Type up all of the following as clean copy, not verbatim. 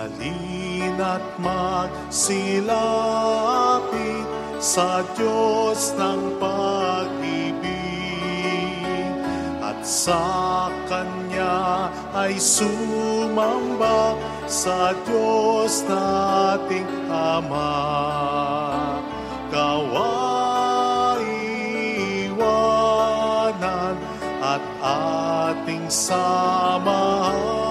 Halina't magsilapit sa Diyos ng pag-ibig at sa Kanya ay sumamba sa Diyos nating Ama. Kawaiwanan at ating samahan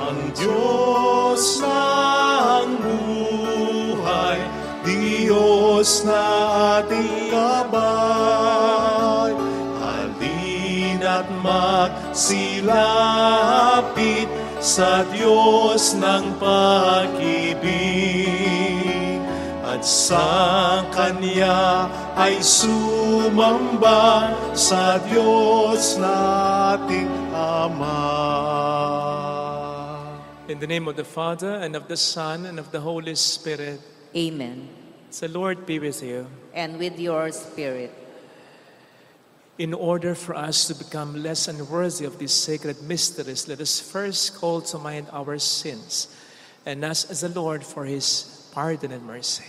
ang Diyos ng buhay, Diyos na ating gabay. Halina't magsilapit sa Diyos ng pag-ibig at sa Kanya ay sumamba sa Diyos nating Ama. In the name of the Father, and of the Son, and of the Holy Spirit. Amen. The Lord be with you. And with your spirit. In order for us to become less unworthy of these sacred mysteries, let us first call to mind our sins and ask the Lord for His pardon and mercy.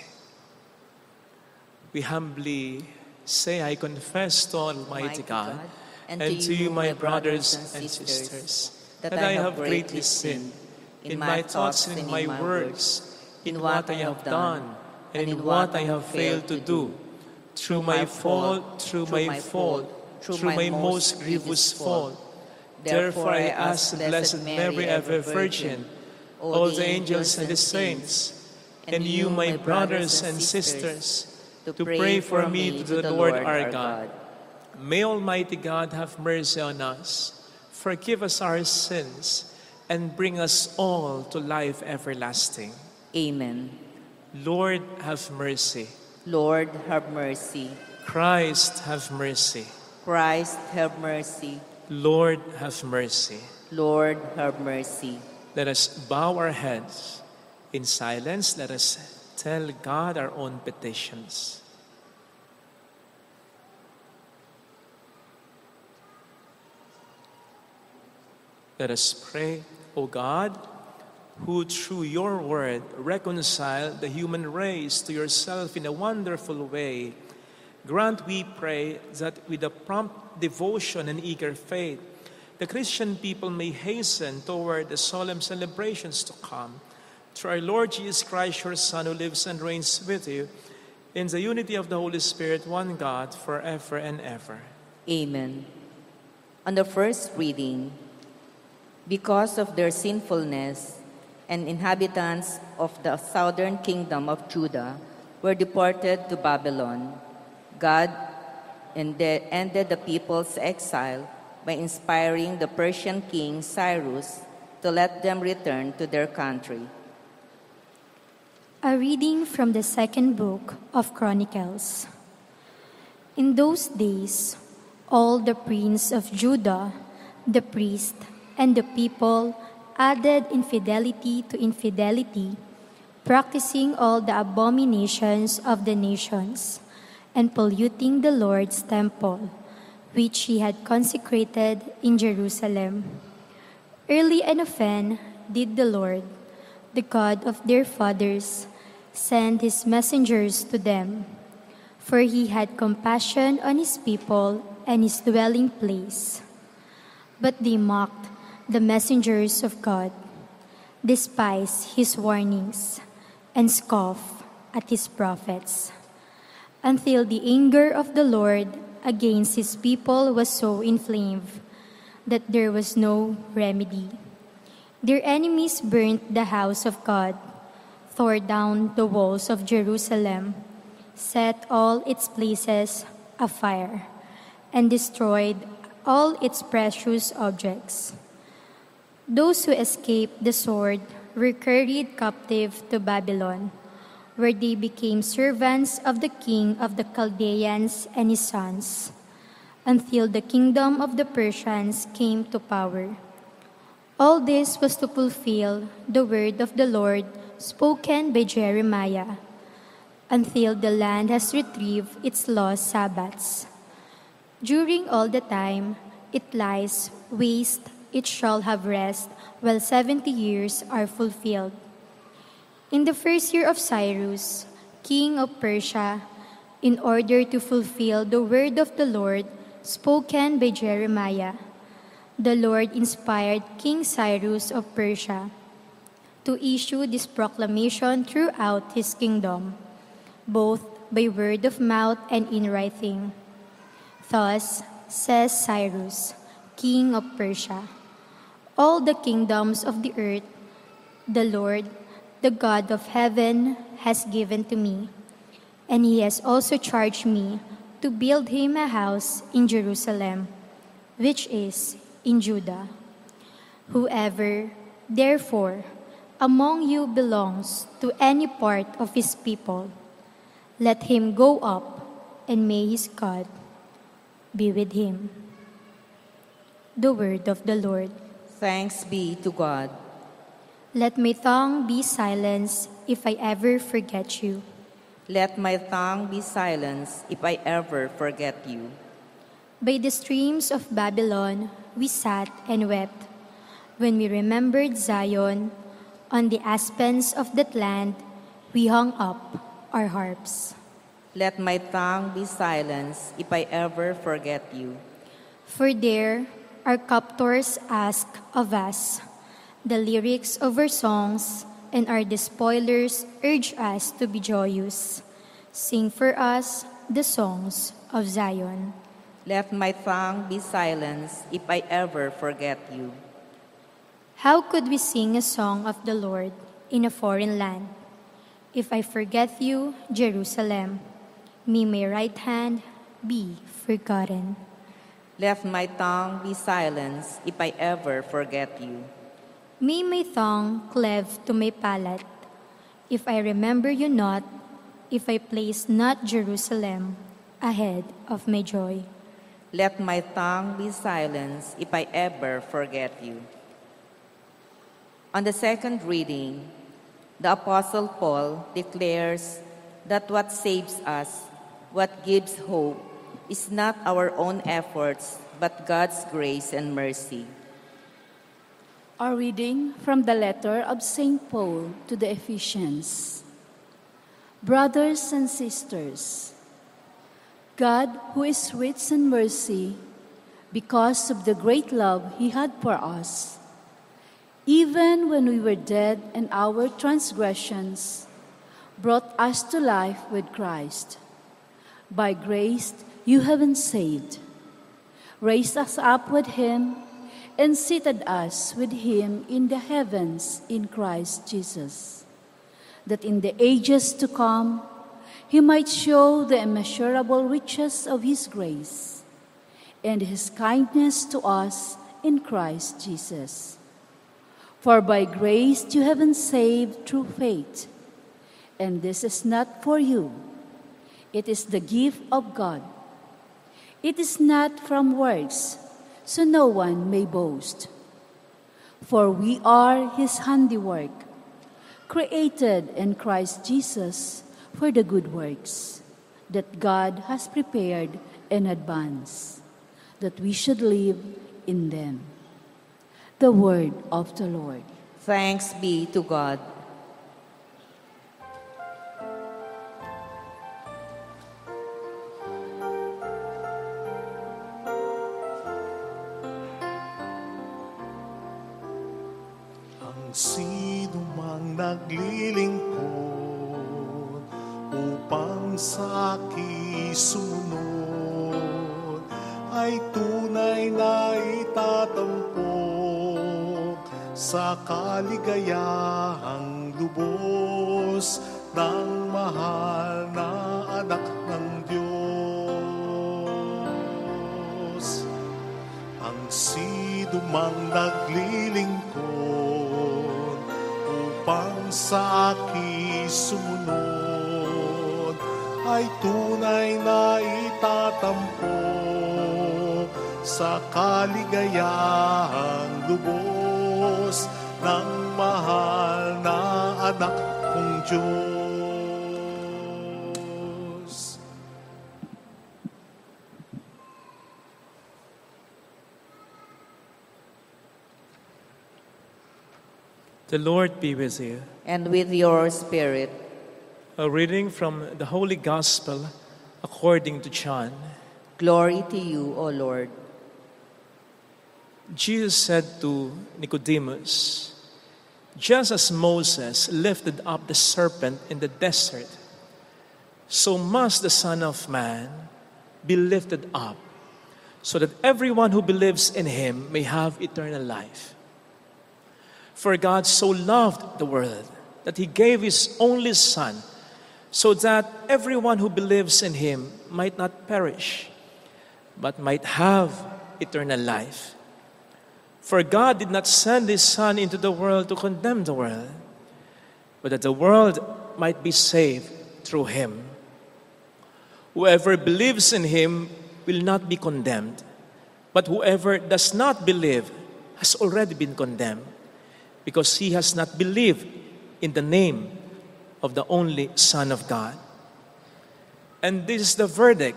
We humbly say, I confess to Almighty God and to you, my brothers and sisters, that I have greatly sinned in my thoughts and in my words, in what I have done and in what I have failed to do, through my fault, through my most grievous fault. Therefore I ask the Blessed Mary, ever Virgin, all the angels and the saints, and you, my brothers and sisters, to pray for me to the Lord our God. May Almighty God have mercy on us, forgive us our sins, and bring us all to life everlasting. Amen. Lord, have mercy. Lord, have mercy. Christ, have mercy. Christ, have mercy. Lord, have mercy. Lord, have mercy. Let us bow our heads. In silence, let us tell God our own petitions. Let us pray. O God, who through your word reconciled the human race to yourself in a wonderful way, grant, we pray, that with a prompt devotion and eager faith, the Christian people may hasten toward the solemn celebrations to come. Through our Lord Jesus Christ, your Son, who lives and reigns with you, in the unity of the Holy Spirit, one God, forever and ever. Amen. On the first reading, because of their sinfulness, and inhabitants of the southern kingdom of Judah were deported to Babylon, God ended the people's exile by inspiring the Persian king Cyrus to let them return to their country. A reading from the second book of Chronicles. In those days, all the princes of Judah, the priests, and the people added infidelity to infidelity, practicing all the abominations of the nations, and polluting the Lord's temple, which he had consecrated in Jerusalem. Early and often did the Lord, the God of their fathers, send his messengers to them, for he had compassion on his people and his dwelling place. But they mocked the messengers of God, despised his warnings, and scoff at his prophets, until the anger of the Lord against his people was so inflamed that there was no remedy. Their enemies burnt the house of God, tore down the walls of Jerusalem, set all its places afire, and destroyed all its precious objects. Those who escaped the sword were carried captive to Babylon, where they became servants of the king of the Chaldeans and his sons, until the kingdom of the Persians came to power. All this was to fulfill the word of the Lord spoken by Jeremiah, until the land has retrieved its lost Sabbaths. During all the time it lies waste, it shall have rest while 70 years are fulfilled. In the first year of Cyrus, king of Persia, in order to fulfill the word of the Lord spoken by Jeremiah, the Lord inspired King Cyrus of Persia to issue this proclamation throughout his kingdom, both by word of mouth and in writing. Thus says Cyrus, king of Persia, all the kingdoms of the earth, the Lord, the God of heaven, has given to me, and he has also charged me to build him a house in Jerusalem, which is in Judah. Whoever, therefore, among you belongs to any part of his people, let him go up, and may his God be with him. The word of the Lord. Thanks be to God. Let my tongue be silenced if I ever forget you. Let my tongue be silenced if I ever forget you. By the streams of Babylon we sat and wept, when we remembered Zion. On the aspens of that land we hung up our harps. Let my tongue be silenced if I ever forget you. For there our captors ask of us the lyrics of our songs, and our despoilers urge us to be joyous. Sing for us the songs of Zion. Let my tongue be silenced if I ever forget you. How could we sing a song of the Lord in a foreign land? If I forget you, Jerusalem, may my right hand be forgotten. Let my tongue be silenced if I ever forget you. May my tongue cleave to my palate, if I remember you not, if I place not Jerusalem ahead of my joy. Let my tongue be silenced if I ever forget you. On the second reading, the Apostle Paul declares that what saves us, what gives hope, is not our own efforts, but God's grace and mercy. A reading from the letter of St. Paul to the Ephesians. Brothers and sisters, God, who is rich in mercy, because of the great love he had for us, even when we were dead in our transgressions, brought us to life with Christ. By grace you have been saved, raised us up with him, and seated us with him in the heavens in Christ Jesus, that in the ages to come he might show the immeasurable riches of his grace and his kindness to us in Christ Jesus. For by grace you have been saved through faith, and this is not for you, it is the gift of God. It is not from works, so no one may boast. For we are his handiwork, created in Christ Jesus for the good works that God has prepared in advance, that we should live in them. The word of the Lord. Thanks be to God. Sino mang naglilingkod upang sa akin sumunod ay tunay na itatampok sa kaligayahang lubos ng mahal na anak ng Diyos. Ang sinumang naglilingkod upang sa akin sumunod ay tunay na itatampok sa kaligayahang lubos ng mahal na anak kong Diyos. The Lord be with you. And with your spirit. A reading from the Holy Gospel according to John. Glory to you, O Lord. Jesus said to Nicodemus, "Just as Moses lifted up the serpent in the desert, so must the Son of Man be lifted up, so that everyone who believes in him may have eternal life. For God so loved the world that he gave his only Son, so that everyone who believes in him might not perish, but might have eternal life. For God did not send his Son into the world to condemn the world, but that the world might be saved through him. Whoever believes in him will not be condemned, but whoever does not believe has already been condemned, because he has not believed in the name of the only Son of God. And this is the verdict,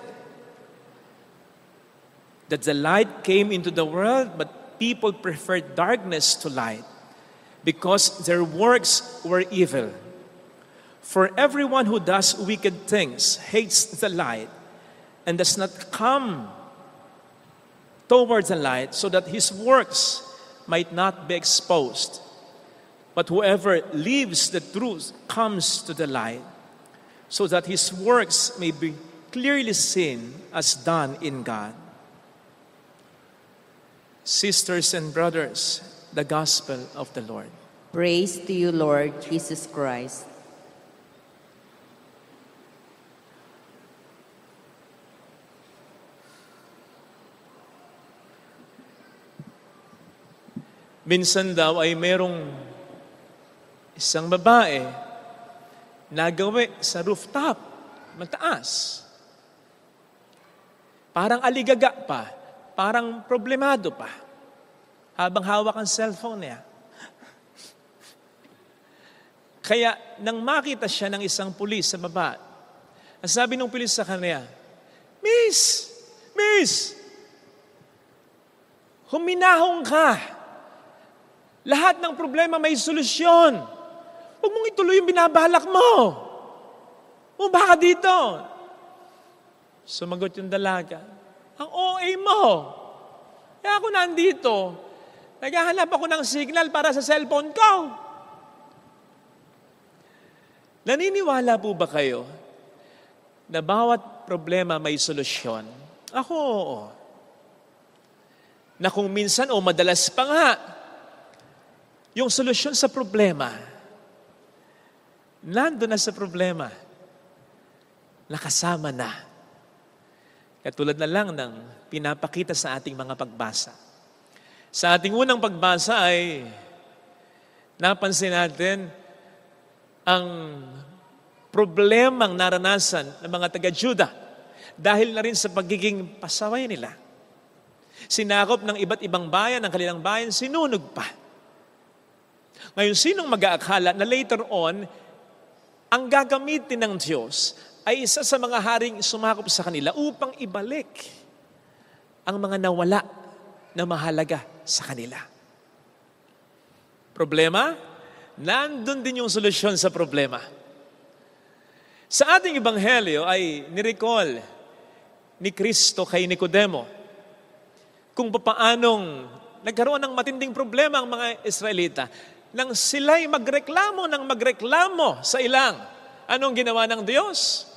that the light came into the world, but people preferred darkness to light, because their works were evil. For everyone who does wicked things hates the light and does not come towards the light, so that his works might not be exposed. But whoever lives the truth comes to the light, so that his works may be clearly seen as done in God." Sisters and brothers, the Gospel of the Lord. Praise to you, Lord Jesus Christ. Minsan daw ay merong isang babae nagawi sa rooftop, mataas. Parang aligaga pa, parang problemado pa, habang hawak ang cellphone niya. Kaya nang makita siya ng isang pulis sa baba, ang sabi ng pulis sa kanya, Miss, huminahon ka. Lahat ng problema may solusyon. Huwag mong ituloy yung binabalak mo. Baka dito. Sumagot yung dalaga, ang OA mo. Kaya ako nandito. Naghahanap ako ng signal para sa cellphone ko. Naniniwala po ba kayo na bawat problema may solusyon? Ako, oo. Na kung minsan o madalas pa nga, yung solusyon sa problema, nandun na sa problema, nakasama na. Katulad na lang ng pinapakita sa ating mga pagbasa. Sa ating unang pagbasa ay napansin natin ang problemang naranasan ng mga taga-Juda dahil na rin sa pagiging pasaway nila. Sinakop ng iba't ibang bayan, ang kanilang bayan, sinunog pa. Ngayon, sinong mag-aakala na later on, ang gagamitin ng Diyos ay isa sa mga haring sumakop sa kanila upang ibalik ang mga nawala na mahalaga sa kanila. Problema? Nandun din yung solusyon sa problema. Sa ating ebanghelyo ay nirecall ni Kristo kay Nicodemo kung paanong nagkaroon ng matinding problema ang mga Israelita nang sila'y magreklamo sa ilang. Anong ginawa ng Diyos?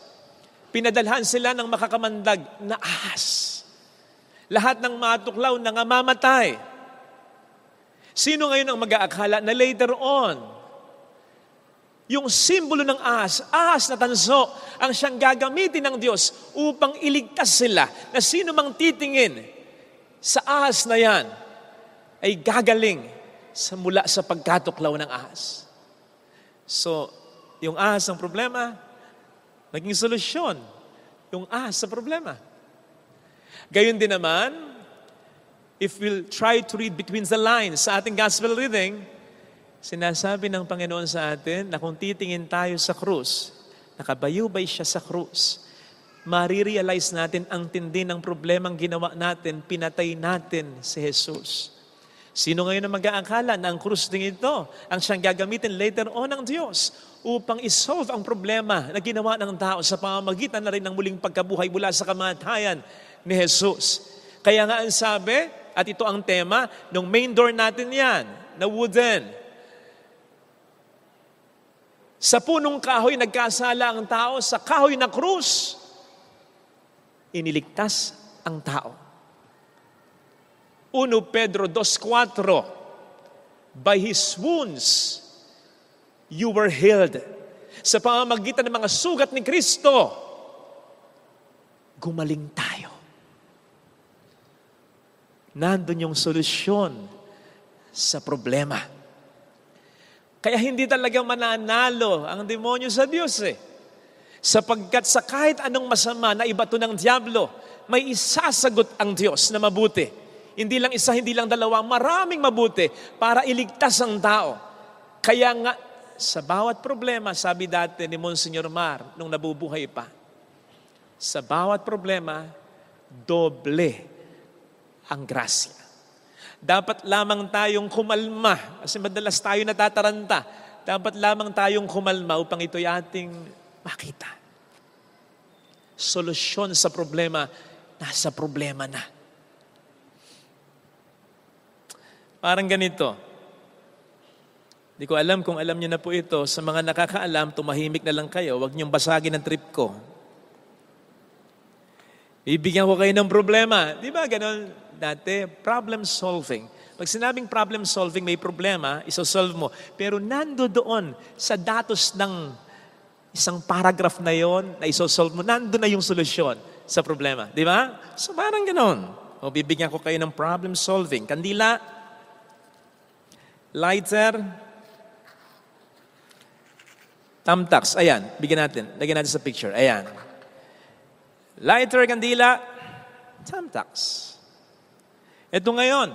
Pinadalhan sila ng makakamandag na ahas. Lahat ng matuklaw nangangamatay. Sino ngayon ang mag-aakala na later on, yung simbolo ng ahas na tanso, ang siyang gagamitin ng Diyos upang iligtas sila, na sino mang titingin sa ahas na yan ay gagaling mula sa pagkatuklaw ng ahas. So, yung ahas ng problema, naging solusyon. Yung ahas sa problema. Gayon din naman, if we'll try to read between the lines sa ating gospel reading, sinasabi ng Panginoon sa atin na kung titingin tayo sa krus, nakabayubay siya sa krus, marirealize natin ang tindi ng problemang ginawa natin, pinatay natin si Jesus. Sino ngayon ang mag-aakala na ang krus din ito ang siyang gagamitin later on ng Diyos upang isolve ang problema na ginawa ng tao sa pamamagitan na rin ng muling pagkabuhay mula sa kamatayan ni Jesus. Kaya nga ang sabi, at ito ang tema, ng main door natin yan, na wooden. Sa punong kahoy nagkasala ang tao, sa kahoy na krus, iniligtas ang tao. 1 Pedro 2:4, by His wounds, you were healed. Sa pamamagitan ng mga sugat ni Kristo, gumaling tayo. Nandun yung solusyon sa problema. Kaya hindi talaga mananalo ang demonyo sa Diyos Sapagkat sa kahit anong masama na ibato ng diablo, may isasagot ang Diyos na mabuti. Hindi lang isa, hindi lang dalawa, maraming mabuti para iligtas ang tao. Kaya nga, sa bawat problema, sabi dati ni Monsignor Mar, nung nabubuhay pa, sa bawat problema, doble ang grasya. Dapat lamang tayong kumalma, kasi madalas tayo natataranta. Dapat lamang tayong kumalma upang ito'y ating makita. Solusyon sa problema, nasa problema na. Parang ganito. Hindi ko alam kung alam niyo na po ito. Sa mga nakakaalam, tumahimik na lang kayo. Huwag niyong basagin ang trip ko. Bibigyan ko kayo ng problema. Di ba ganon dati? Problem solving. Pag sinabing problem solving, may problema, isosolve mo. Pero nando doon sa datos ng isang paragraph na yon na isosolve mo, nando na yung solusyon sa problema. Di ba? So parang ganon. O bibigyan ko kayo ng problem solving. Kandila, lighter, thumbtacks. Ayan, bigyan natin. Lagyan natin sa picture. Ayan. Lighter, kandila, thumbtacks. Ito ngayon,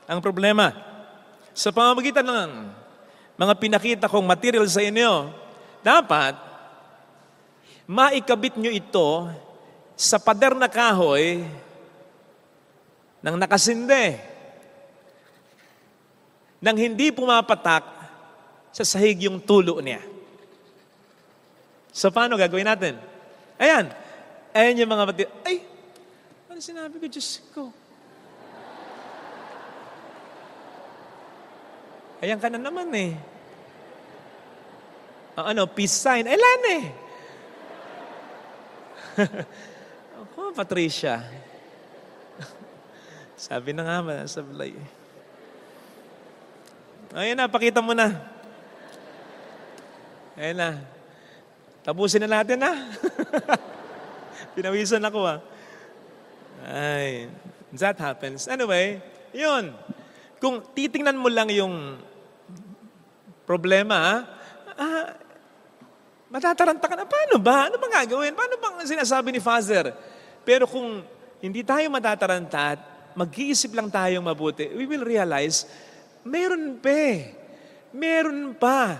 ang problema. Sa pamamagitan ng mga pinakita kong material sa inyo, dapat maikabit nyo ito sa pader na kahoy ng nakasinde nang hindi pumapatak sa sahig yung tulo niya. So, paano gagawin natin? Ayan. Ayan yung mga material. Ay! Ano sinabi ko? Diyos ko. Ayan ka na naman peace sign. Ilan Ako, Patricia. Sabi na nga ba, sablay. Ayan na, pakita mo na. Ayan na. Tapusin na natin Pinawisan ako Ay, that happens. Anyway, yun. Kung titingnan mo lang yung problema, matataranta ka na. Paano ba? Ano bang gagawin? Paano bang sinasabi ni Father? Pero kung hindi tayo matataranta at mag-iisip lang tayong mabuti, we will realize, meron pa.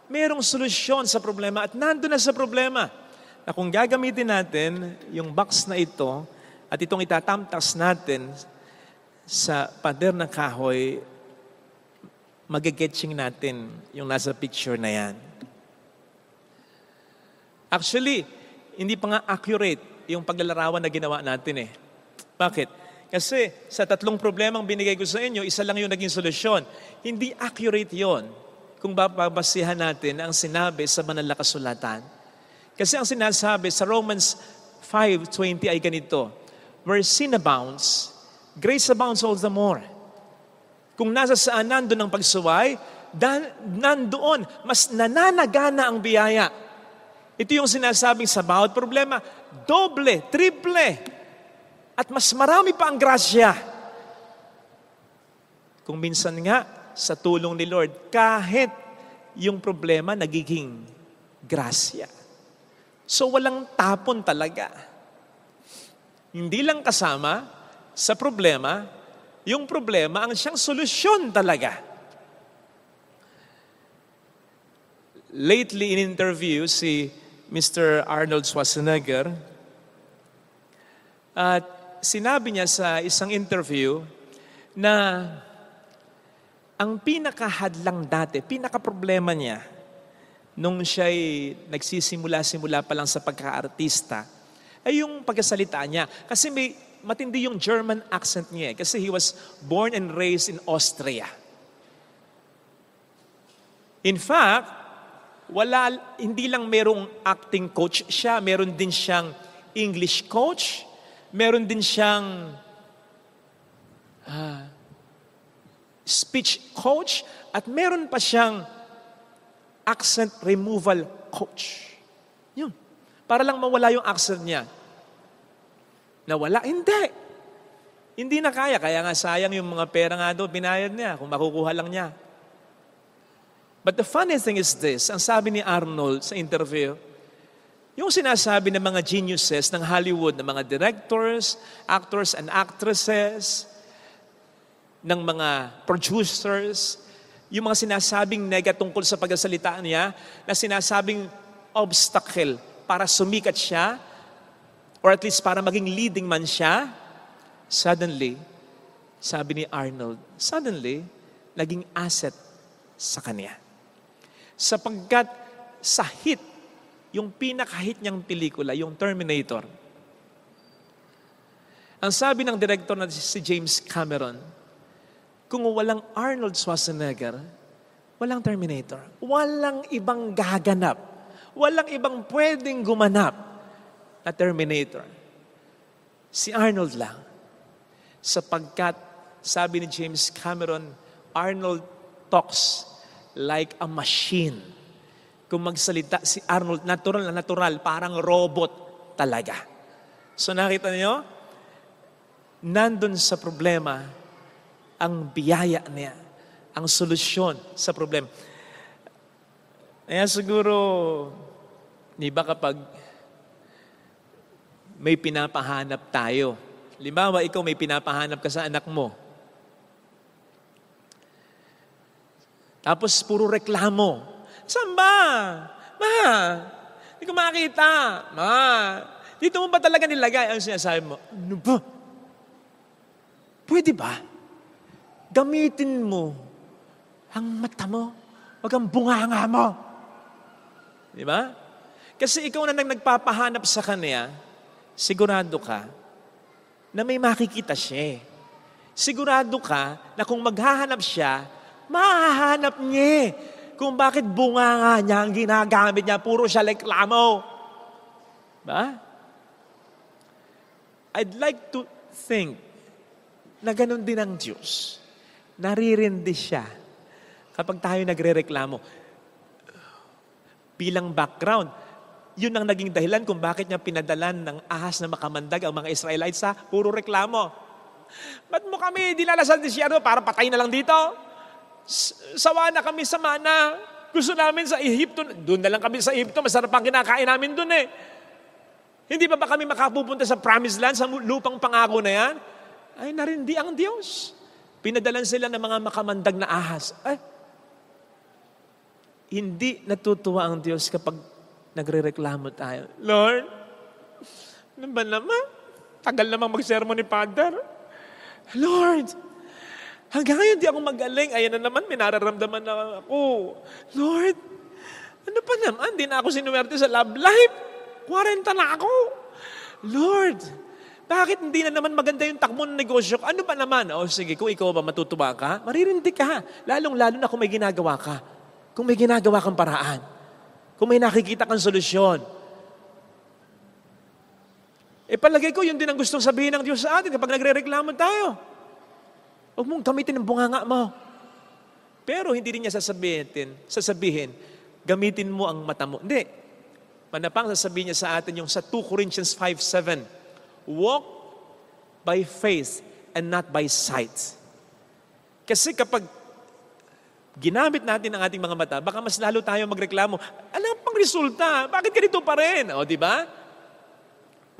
Merong solusyon sa problema at nandun na sa problema. Na kung gagamitin natin yung box na ito at itong itatamtas natin sa pader ng kahoy, magigetching natin yung nasa picture na yan. Actually, hindi pa nga accurate yung paglalarawan na ginawa natin Bakit? Kasi sa 3 problemang binigay ko sa inyo, isa lang yung naging solusyon. Hindi accurate yon kung babasihan natin ang sinabi sa banal na kasulatan. Kasi ang sinasabi sa Romans 5:20 ay ganito, where sin abounds, grace abounds all the more. Kung nasa saan nandun ang pagsuway, nandoon, mas nananagana ang biyaya. Ito yung sinasabing sa bawat problema, doble, triple, at mas marami pa ang grasya. Kung minsan nga, sa tulong ni Lord, kahit yung problema nagiging grasya. So walang tapon talaga. Hindi lang kasama sa problema, yung problema ang siyang solusyon talaga. Lately in interview, si Mr. Arnold Schwarzenegger, at sinabi niya sa isang interview na ang pinakahadlang dati, pinakaproblema niya, nung siya'y nagsisimula-simula pa lang sa pagka-artista, ay yung pagkasalita niya. Kasi matindi yung German accent niya. Kasi he was born and raised in Austria. In fact, hindi lang merong acting coach siya, meron din siyang English coach, meron din siyang speech coach, at meron pa siyang accent removal coach. Yun. Para lang mawala yung accent niya. Nawala? Hindi. Hindi na kaya. Kaya nga sayang yung mga pera nga doon, binayad niya kung makukuha lang niya. But the funny thing is this, ang sabi ni Arnold sa interview, yung sinasabi ng mga geniuses ng Hollywood, ng mga directors, actors and actresses, ng mga producers, yung mga sinasabing tungkol sa pagsasalita niya, na sinasabing obstacle para sumikat siya, or at least para maging leading man siya, suddenly, sabi ni Arnold, naging asset sa kanya. Sapagkat sa hit, yung pinaka-hit niyang pelikula, yung Terminator, ang sabi ng director na si James Cameron, kung walang Arnold Schwarzenegger, walang Terminator. Walang ibang gaganap. Walang ibang pwedeng gumanap na Terminator. Si Arnold lang. Sapagkat, sabi ni James Cameron, Arnold talks like a machine. Kung magsalita si Arnold, natural na natural, parang robot talaga. So nakita niyo, nandun sa problema, ang biyaya niya, ang solusyon sa problema. Kaya siguro, di ba kapag may pinapahanap tayo, limbawa ikaw may pinapahanap ka sa anak mo, tapos puro reklamo, saan ba? Ma, hindi ko makita. Ma, dito mo ba talaga nilagay? Ang sinasabi mo, ano ba? Pwede ba? Gamitin mo ang mata mo. Wag ang bunganga mo. Di ba? Kasi ikaw na nagpapahanap sa kanya, sigurado ka na may makikita siya. Sigurado ka na kung maghahanap siya, mahahanap niya kung bakit bunganga niya ang ginagamit niya. Puro siya reklamo. Ba? I'd like to think na ganun din ang Diyos. Naririndi siya kapag tayo nagre-reklamo. Bilang background, yun ang naging dahilan kung bakit niya pinadalan ng ahas na makamandag ang mga Israelites sa puro reklamo. Ba't mo kami dinala sa disyerto para patay na lang dito? Sawa na kami sa mana. Gusto namin sa Ehipto. Doon na lang kami sa Ehipto. Masarap ang kinakain namin doon eh. Hindi pa ba kami makapupunta sa promised land, sa lupang pangako na yan? Ay, narindi ang Diyos. Pinadalan sila ng mga makamandag na ahas. Ay, hindi natutuwa ang Diyos kapag nagre-reklamo tayo. Lord, ano ba naman? Tagal namang mag-sermon ni Father. Lord, hanggang ngayon di ako magaling. Ayan na naman, may nararamdaman na ako. Lord, ano pa naman? Di na ako sinuwerte sa love life. 40 na ako. Lord, bakit hindi na naman maganda yung takbo ng negosyo? Ano ba naman? O sige, kung ikaw ba matutuwa ka, maririndi ka. Lalong-lalo na kung may ginagawa ka. Kung may ginagawa kang paraan. Kung may nakikita kang solusyon. Palagay ko, yun din ang gustong sabihin ng Diyos sa atin kapag nagre-reklamo tayo. Huwag mong gamitin ang bunganga mo. Pero hindi rin niya sasabihin, gamitin mo ang mata mo. Hindi. Manapang sasabihin niya sa atin yung sa 2 Corinthians 5:7, walk by faith and not by sight. Kasi kapag ginamit natin ang ating mga mata, baka mas lalo tayo magreklamo. Alam pang resulta, bakit ganito pa rin? O, di ba?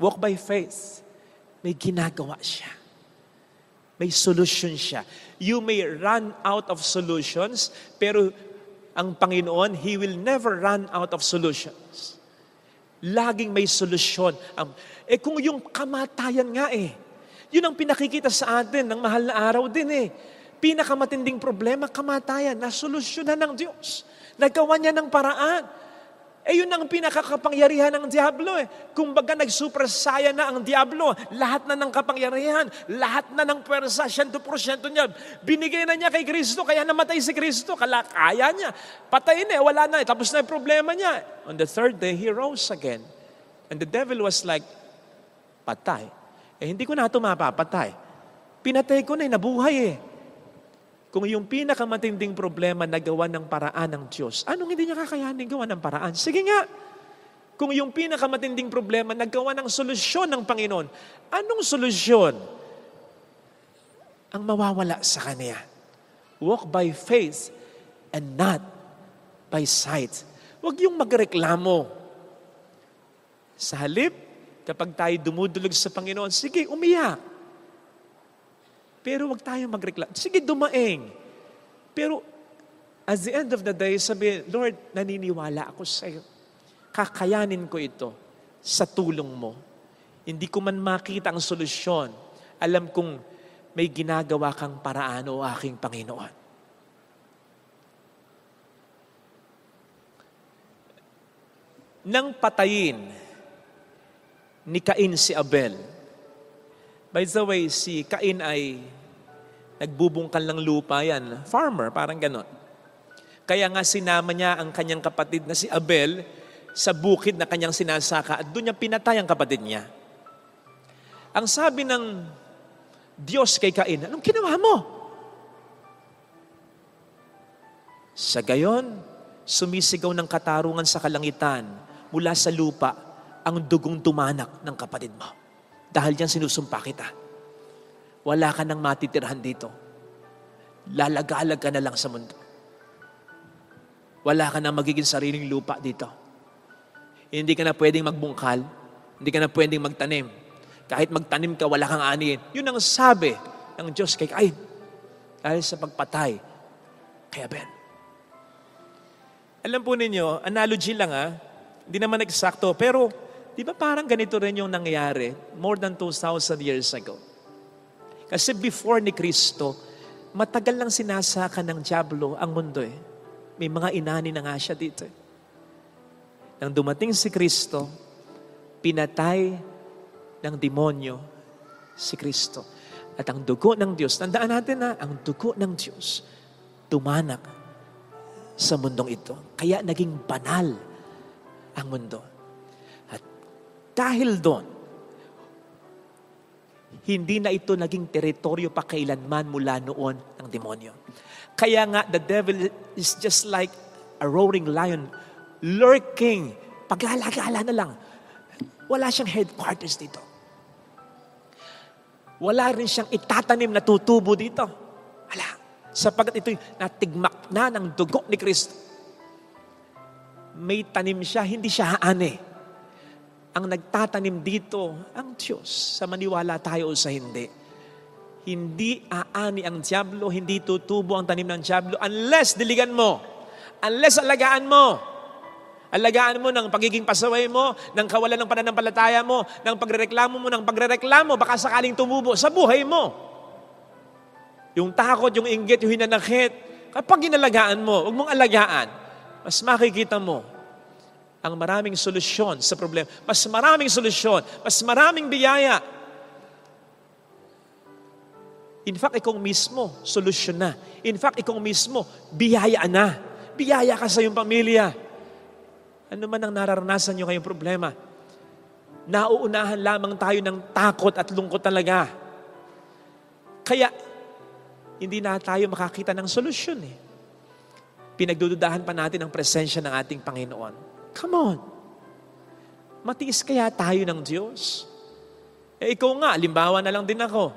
Walk by faith. May ginagawa siya. May solution siya. You may run out of solutions, pero ang Panginoon, He will never run out of solutions. Laging may solusyon. Kung yung kamatayan nga yun ang pinakikita sa atin ng mahal na araw din Pinakamatinding problema, kamatayan, nasolusyonan ng Diyos. Nagawa niya ng paraan. Yun ang pinakakapangyarihan ng Diablo Kumbaga nag-supersaya na ang Diablo. Lahat na ng kapangyarihan, lahat na ng pwersa, 100% niya. Binigay na niya kay Kristo, kaya namatay si Kristo. Kaya niya. Patayin wala na tapos na yung problema niya. On the third day, He rose again. And the devil was like, patay. Hindi ko na ito mapapatay. Pinatay ko na nabuhay Kung yung pinakamatinding problema nagawa ng paraan ng Diyos, anong hindi niya kakayanin gawa ng paraan? Sige nga. Kung yung pinakamatinding problema nagawa ng solusyon ng Panginoon, anong solusyon ang mawawala sa Kanya? Walk by faith and not by sight. Huwag yung magreklamo. Sa halip, kapag tayo dumudulog sa Panginoon, sige, umiyak. Pero wag tayo magreklamo. Sige, dumaing. Pero at the end of the day, sabi, Lord, naniniwala ako sa iyo. Kakayanin ko ito sa tulong mo. Hindi ko man makita ang solusyon. Alam kong may ginagawa kang paraan o aking Panginoon. Nang patayin ni Cain si Abel, by the way, si Cain ay nagbubungkal ng lupa yan. Farmer, parang ganon. Kaya nga sinama niya ang kanyang kapatid na si Abel sa bukid na kanyang sinasaka at doon niya pinatay ang kapatid niya. Ang sabi ng Diyos kay Cain, anong ginawa mo? Sa gayon, sumisigaw ng katarungan sa kalangitan mula sa lupa ang dugong tumanak ng kapatid mo. Dahil diyan sinusumpa kita. Wala ka nang matitirhan dito. Lalagalag ka na lang sa mundo. Wala ka nang magiging sariling lupa dito. Hindi ka na pwedeng magbungkal. Hindi ka na pwedeng magtanim. Kahit magtanim ka, wala kang anihin. Yun ang sabi ng Diyos kay Cain. Dahil sa pagpatay kay Abel. Alam po ninyo, analogy lang Hindi naman eksakto, pero di ba parang ganito rin yung nangyari more than 2,000 years ago? Kasi before ni Kristo, matagal lang sinasaka ng Diablo ang mundo May mga inani na nga siya dito Nang dumating si Kristo, pinatay ng demonyo si Kristo. At ang dugo ng Diyos, tandaan natin ang dugo ng Diyos, tumanak sa mundong ito. Kaya naging banal ang mundo. At dahil doon, hindi na ito naging teritoryo pa kailanman mula noon ng demonyo. Kaya nga, the devil is just like a roaring lion, lurking, paglalagala na lang. Wala siyang headquarters dito. Wala rin siyang itatanim na tutubo dito. Wala. Sapagat ito'y natigmak na ng dugo ni Kristo. May tanim siya, hindi siya haani. Ang nagtatanim dito, ang Diyos, sa maniwala tayo o sa hindi. Hindi aani ang Diablo, hindi tutubo ang tanim ng Diablo unless diligan mo, unless alagaan mo. Alagaan mo ng pagiging pasaway mo, ng kawalan ng pananampalataya mo, ng pagrereklamo, baka sakaling tumubo sa buhay mo. Yung takot, yung inggit, yung hinanakit, kapag inalagaan mo, huwag mong alagaan, mas makikita mo ang maraming solusyon sa problema. Mas maraming solusyon, mas maraming biyaya. In fact, ikaw mismo, solusyon na. In fact, ikaw mismo, biyaya na. Biyaya ka sa iyong pamilya. Ano man ang nararanasan nyo ngayong problema, nauunahan lamang tayo ng takot at lungkot talaga. Kaya, hindi na tayo makakita ng solusyon eh. Pinagdududahan pa natin ang presensya ng ating Panginoon. Come on. Matiis kaya tayo ng Diyos? Ikaw nga, limbawa na lang din ako.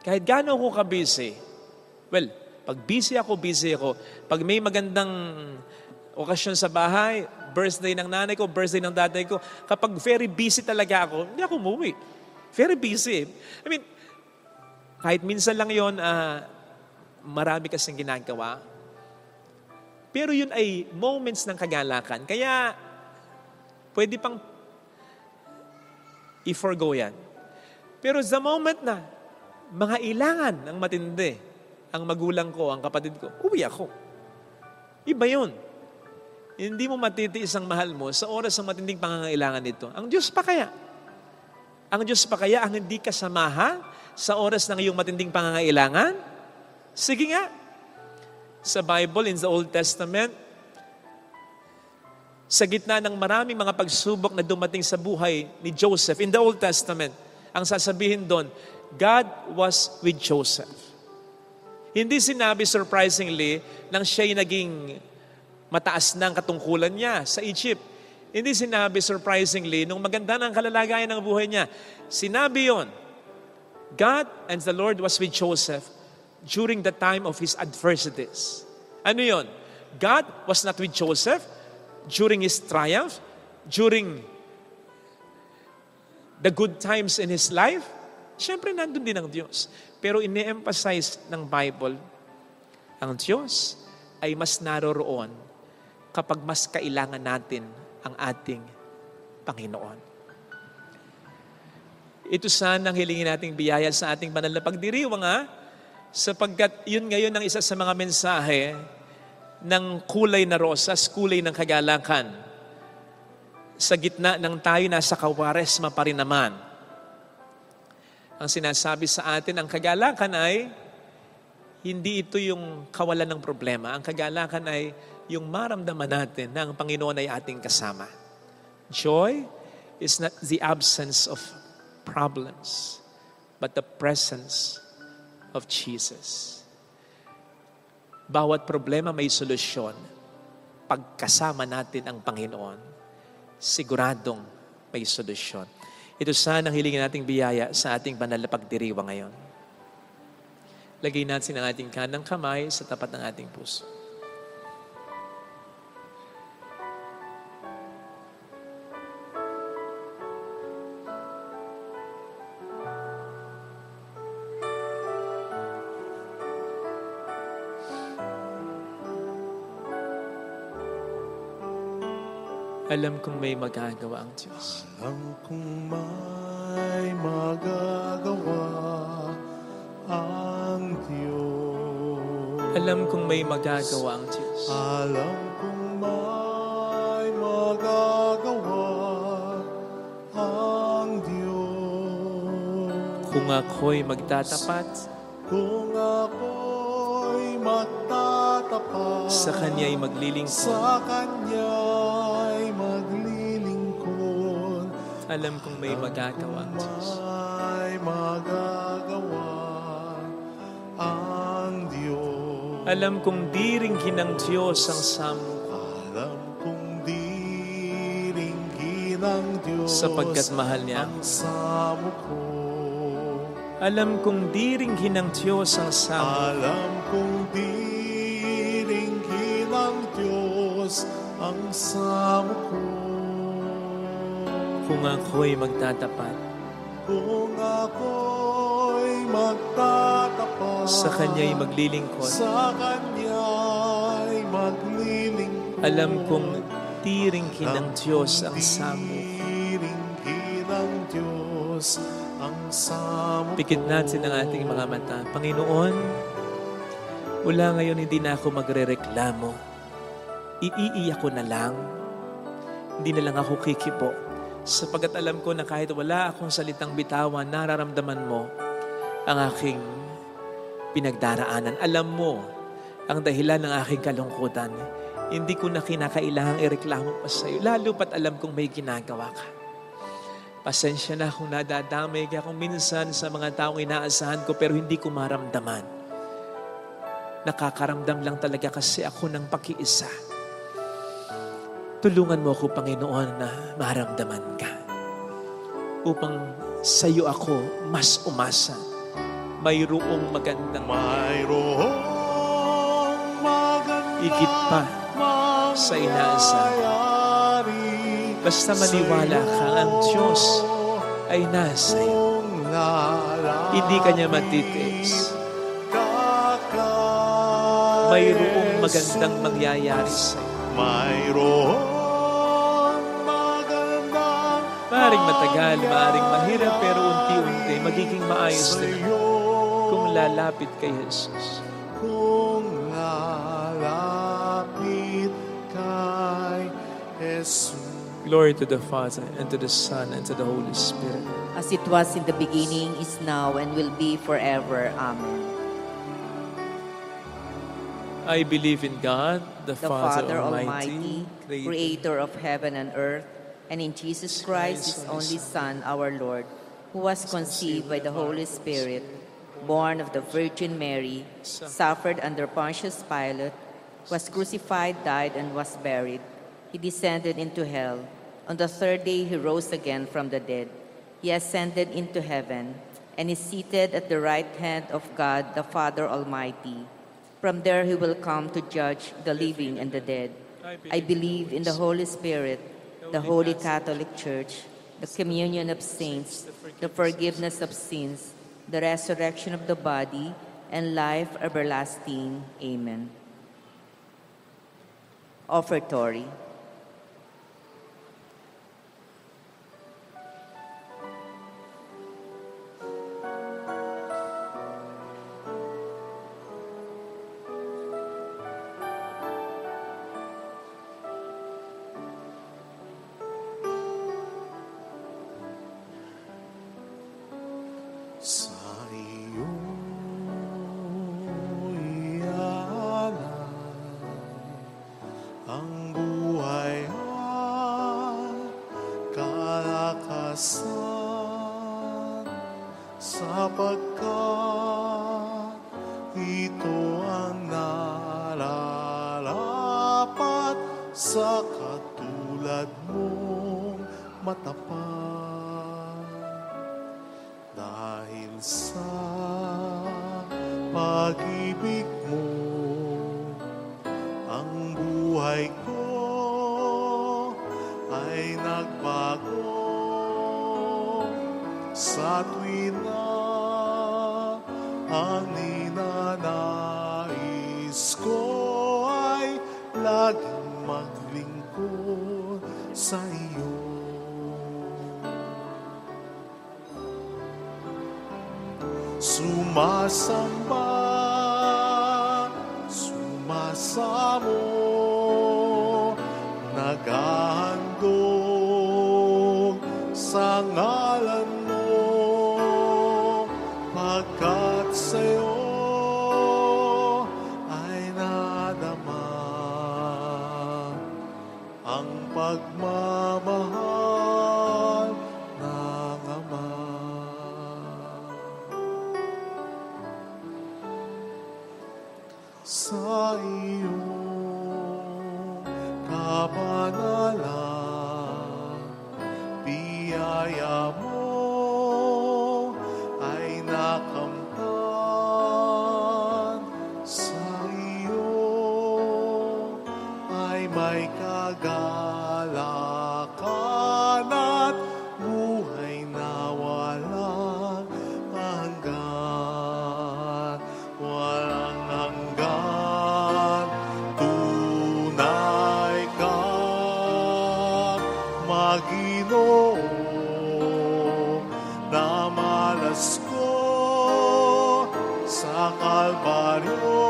Kahit gaano ako ka-busy, well, pag busy ako. Pag may magandang okasyon sa bahay, birthday ng nanay ko, birthday ng tatay ko, kapag very busy talaga ako, hindi ako umuwi. Very busy. I mean, kahit minsan lang yun, marami kasing ginagawa. Pero yun ay moments ng kagalakan. Kaya, pwede pang i-forgo yan. Pero the moment na, mga ilangan ng matindi, ang magulang ko, ang kapatid ko, uwi ako. Iba yun. Hindi mo matitiis ang mahal mo sa oras ng matinding pangangailangan nito. Ang Diyos pa kaya? Ang Diyos pa kaya ang hindi kasamahan sa oras ng iyong matinding pangangailangan? Sige nga. Sa Bible, in the Old Testament, sa gitna ng maraming mga pagsubok na dumating sa buhay ni Joseph, in the Old Testament, ang sasabihin doon, God was with Joseph. Hindi sinabi surprisingly nang siya'y naging mataas ng katungkulan niya sa Egypt. Hindi sinabi surprisingly nung maganda ng kalalagayan ng buhay niya. Sinabi yon, God and the Lord was with Joseph during the time of his adversities. Ano yon? God was not with Joseph during his triumph, during the good times in his life. Siyempre, nandun din ang Diyos. Pero ine-emphasize ng Bible, ang Diyos ay mas naroroon kapag mas kailangan natin ang ating Panginoon. Ito sana ang hilingin nating biyaya sa ating banal na pagdiriwang, sapagkat yun ngayon ang isa sa mga mensahe ng kulay na rosas, kulay ng kagalakan. Sa gitna ng tayo nasa kawaresma pa rin naman. Ang sinasabi sa atin, ang kagalakan ay hindi ito yung kawalan ng problema. Ang kagalakan ay yung maramdaman natin na ang Panginoon ay ating kasama. Joy is not the absence of problems, but the presence of Jesus. Bawat problema may solusyon. Pagkasama natin ang Panginoon, siguradong may solusyon. Ito sana ang hilingin nating biyaya sa ating banal na pagdiriwang ngayon. Lagay natin ang ating kanang kamay sa tapat ng ating puso. Alam kong may magagawa ang Diyos. Alam kong may magagawa ang Diyos. Alam kong may magagawa ang Diyos. Alam kong may magagawa ang Diyos. Kung ako'y magtatapat, Kung ako'y magtatapat, sa Kanya'y maglilingkod. sa Kanya'y maglilingkod, Alam kong may magagawa ang Diyos. may magagawa ang Diyos. Alam kong diringhin ng Diyos ang samo Alam kong diringgin ng Diyos sapagkat mahal niya. ang samo ko. Alam kong diringhin ng Diyos ang samo Alam kong diringgin ng Diyos ang samo ko. kung ako'y magtatapat. Kung ako'y magtatapat, Sa Kanya'y maglilingkod. sa Kanya'y maglilingkod. Alam kong diringhin ng Diyos ang samo. Diringgin ng Diyos ang samo. Pikit natin ang ating mga mata. Panginoon, mula ngayon hindi na ako magrereklamo. Iiiyak ko na lang. Hindi na lang ako kikibo. Sapagat alam ko na kahit wala akong salitang bitawan, nararamdaman mo ang aking pinagdaraanan. Alam mo ang dahilan ng aking kalungkutan. Hindi ko na kinakailangang ireklamo pa sa iyo. Lalo pat alam kong may ginagawa ka. Pasensya na kung nadadamay ka kung minsan sa mga taong inaasahan ko pero hindi ko maramdaman. Nakakaramdam lang talaga kasi ako ng pakiisa. Tulungan mo ako, Panginoon, na maramdaman ka. Upang sa iyo ako mas umasa. Mayroong magandang Mayroong magandang higit pa sa inaasahan. Basta maniwala ka, ang Diyos ay nasa iyo. Hindi ka niya matitiis. Mayroong magandang mangyayari sa iyo. Mayroong magandang Maaring matagal, maaring mahirap, pero unti-unti magiging maayos din kung lalapit kay Jesus. kung lalapit kay Jesus. Glory to the Father, and to the Son, and to the Holy Spirit. As it was in the beginning, is now, and will be forever. Amen. I believe in God, the The Father Father Almighty, Almighty, Creator of heaven and earth, and in Jesus Christ, His only Son, our Lord, who was conceived by the Holy Spirit, born of the Virgin Mary, suffered under Pontius Pilate, was crucified, died, and was buried. He descended into hell. On the third day he rose again from the dead. He ascended into heaven, and is seated at the right hand of God, the Father Almighty. From there he will come to judge the living and the dead. I believe in the Holy Spirit, the Holy Catholic Church, the communion of saints, the forgiveness of sins, the resurrection of the body, and life everlasting. Amen. Offertory. Sa iyo ialay ang buhay at kalakasan, sapagkat ito ang nararapat sa katulad mong matapat. Dahil sa pag-ibig mo, ang buhay ko ay nagbago. Sa tuwin na ang ninanais ko ay laging maglingkod sa iyo. Sumasamba, sumasamo, naghahandog sa ngalan mo, pagkat sa'yo ay nadama ang pagmamahal ng Ama. Sa iyong kabanalan, biyaya mo ay nakamtan. Sa iyo ay may kagalakan at buhay na walang hanggan. Walang hanggan, tunay kang Maginoo, na malas ko sa Kalbaryo.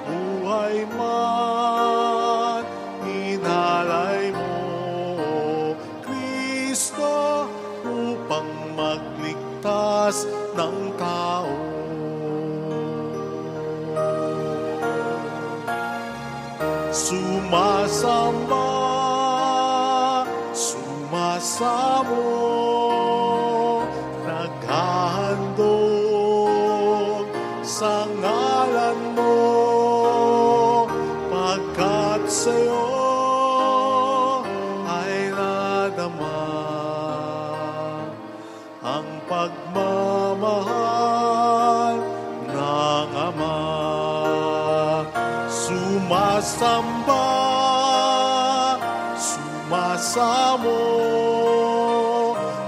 Buhay man, inalay mo, Kristo, upang magligtas ng tao. Sumasamba, sumasamba, sa ngalan mo, pagkat sa'yo ay nadama ang pagmamahal ng Ama. Sumasamba, sumasamo,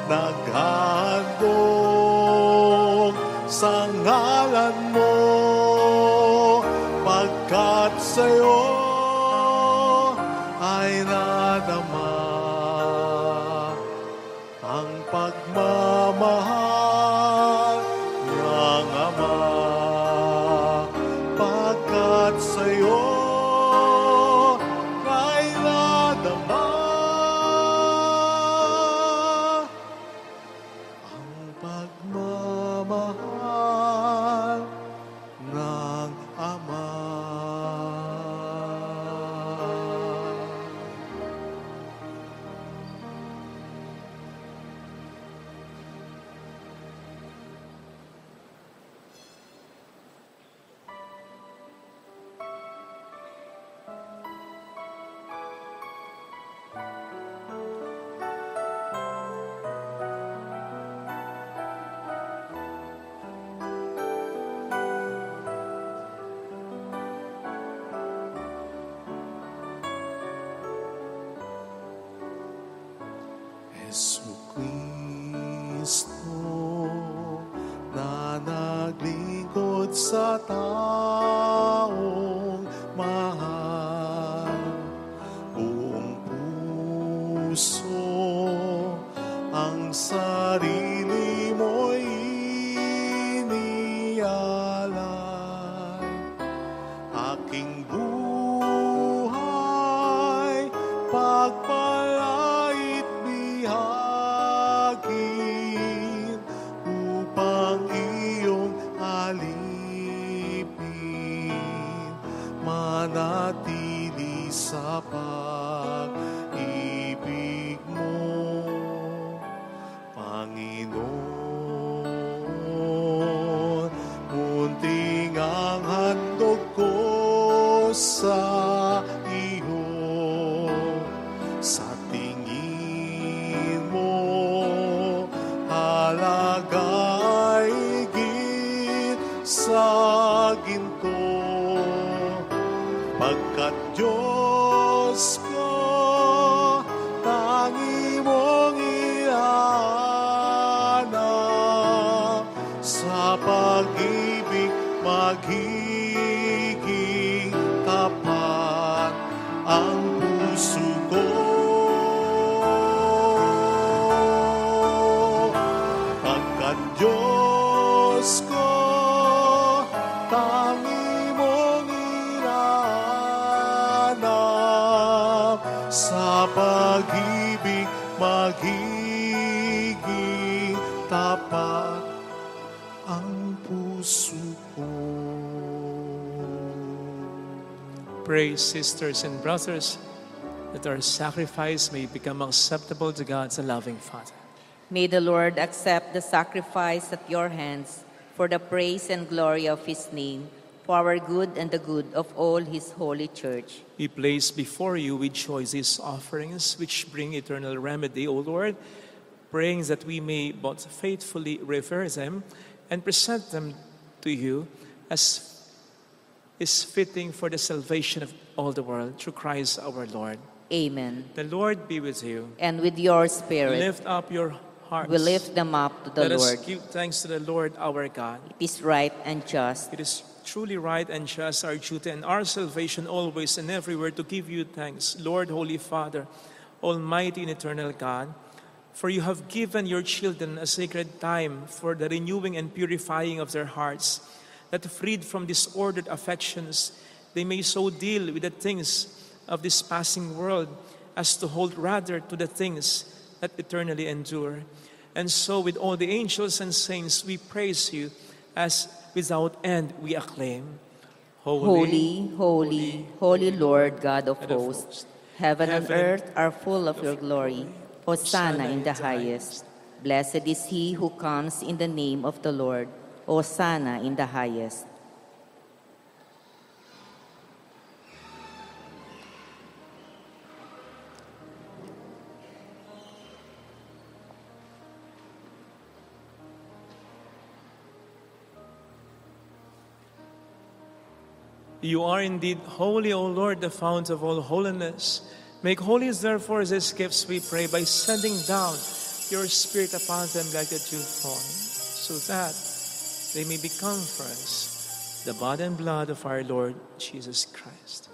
naghahandog sa ngalan mo, pagkat sa'yo ay nadama ang pagmamahal ng Ama. Pagkat sa'yo ay nadama ang pagmamahal ng Ama. Jesucristo na naglingkod sa taong mahal, buong puso ang sarili mo'y inialay. Aking buhay pagpalait bihagin upang iyong alipin, manatili sa pag-ibig mo, Panginoon. Munting ang handog ko sa iyo, sa tingin mo halaga'y higit sa ginto, pagkat Diyos ko tangi mong ihanap, sa pag-ibig magiging tapat ang puso ko. Pagkat Diyos ko tangi mong hinahanap, sa pag-ibig magiging tapat ang puso ko. Pray, sisters and brothers, that our sacrifice may become acceptable to God, the loving Father. May the Lord accept the sacrifice at your hands for the praise and glory of his name, for our good and the good of all his holy church. We place before you with joy these offerings which bring eternal remedy, O Lord, praying that we may both faithfully revere them and present them to you as is fitting for the salvation of all the world, through Christ our Lord. Amen. The Lord be with you. And with your spirit, Lift up your hearts. we lift them up to the Let Lord. us give thanks to the Lord our God. It is right and just. It is truly right and just, our duty and our salvation always and everywhere to give you thanks, Lord, Holy Father, Almighty and eternal God, for you have given your children a sacred time for the renewing and purifying of their hearts, that freed from disordered affections, they may so deal with the things of this passing world as to hold rather to the things that eternally endure. And so with all the angels and saints we praise you, as without end we acclaim. Holy, holy, holy Lord God of God of hosts, hosts, heaven and heaven earth are full of your glory. Hosanna in the highest. Blessed is he who comes in the name of the Lord. Hosanna in the highest. You are indeed holy, O Lord, the fount of all holiness. Make holy, therefore, these gifts, we pray, by sending down your Spirit upon them like the dewfall, so that they may become for us the body and blood of our Lord Jesus Christ.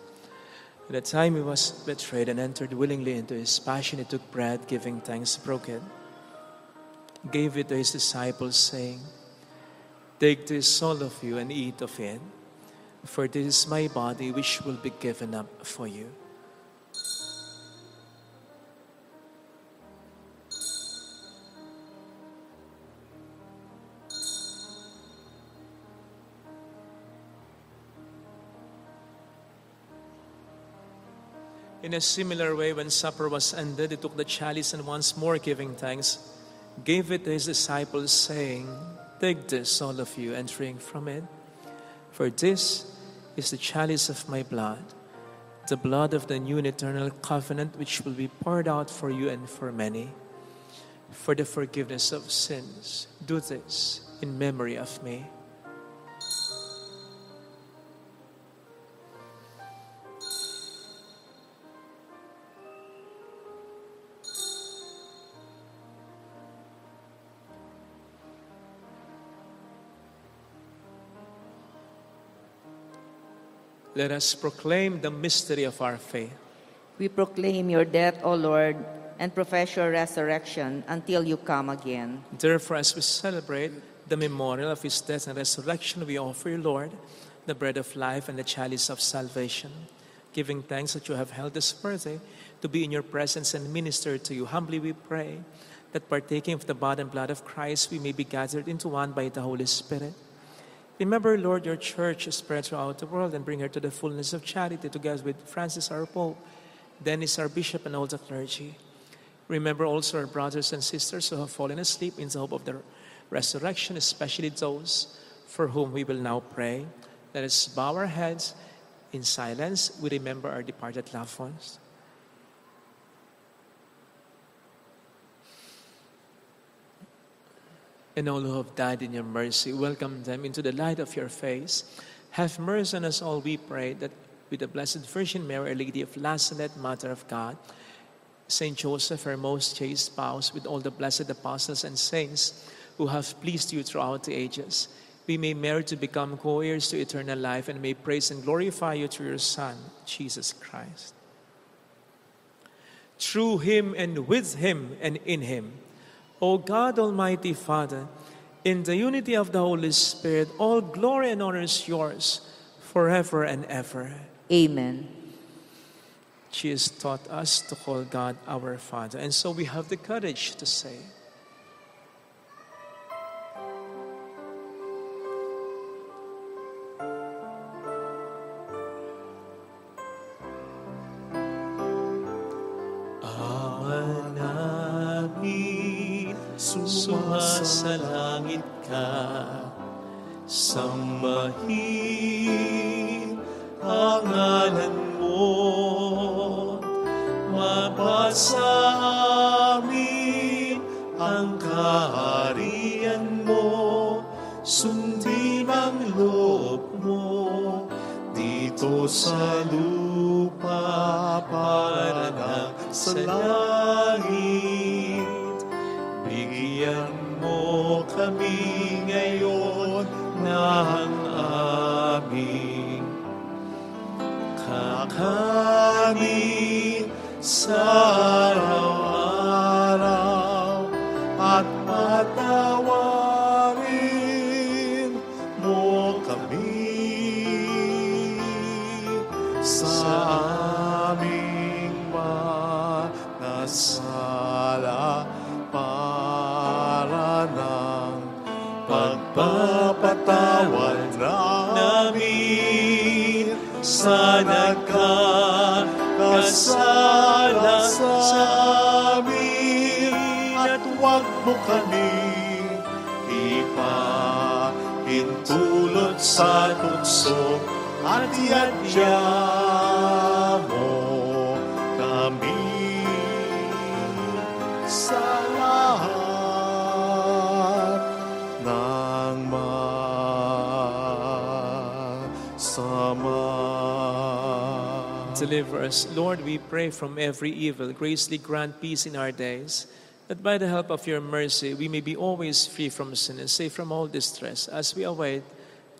At the time he was betrayed and entered willingly into his passion, he took bread, giving thanks, broke it, gave it to his disciples, saying, "Take this, all of you, and eat of it, for this is my body, which will be given up for you." In a similar way, when supper was ended, he took the chalice and once more giving thanks, gave it to his disciples, saying, "Take this, all of you, and drink from it. For this is the chalice of my blood, the blood of the new and eternal covenant, which will be poured out for you and for many, for the forgiveness of sins. Do this in memory of me." Let us proclaim the mystery of our faith. We proclaim your death, O Lord, and profess your resurrection until you come again. Therefore, as we celebrate the memorial of his death and resurrection, we offer you, Lord, the bread of life and the chalice of salvation, giving thanks that you have held us worthy to be in your presence and minister to you. Humbly we pray that partaking of the body and blood of Christ, we may be gathered into one by the Holy Spirit. Remember, Lord, your church is spread throughout the world, and bring her to the fullness of charity, together with Francis, our Pope, Dennis, our Bishop, and all the clergy. Remember also our brothers and sisters who have fallen asleep in the hope of the resurrection, especially those for whom we will now pray. Let us bow our heads in silence. We remember our departed loved ones. And all who have died in your mercy, welcome them into the light of your face. Have mercy on us all, we pray, that with the Blessed Virgin Mary, Our Lady of Lazaret, Mother of God, Saint Joseph, our most chaste spouse, with all the blessed apostles and saints who have pleased you throughout the ages, we may merit to become co-heirs to eternal life, and may praise and glorify you through your Son, Jesus Christ. Through him and with him and in him, O God, Almighty Father, in the unity of the Holy Spirit, all glory and honor is yours forever and ever. Amen. Jesus taught us to call God our Father, and so we have the courage to say, sumasalangit ka, sambahin ang ngalan mo, mapasa amin ang kaharian mo, sundin ang loob mo dito sa lupa para na sa langit. Bigyan mo kami ngayon ng aming kakanin sa araw-araw, at patawarin mo kami sa aming mga sala, para ng pagpapatawad namin sa nagkakasala sa amin, at huwag mo kami ipahintulot sa tukso, at iadya mo kami sa lahat ng masama. Deliver us, Lord, we pray, from every evil. Graciously grant peace in our days, that by the help of your mercy we may be always free from sin and safe from all distress, as we await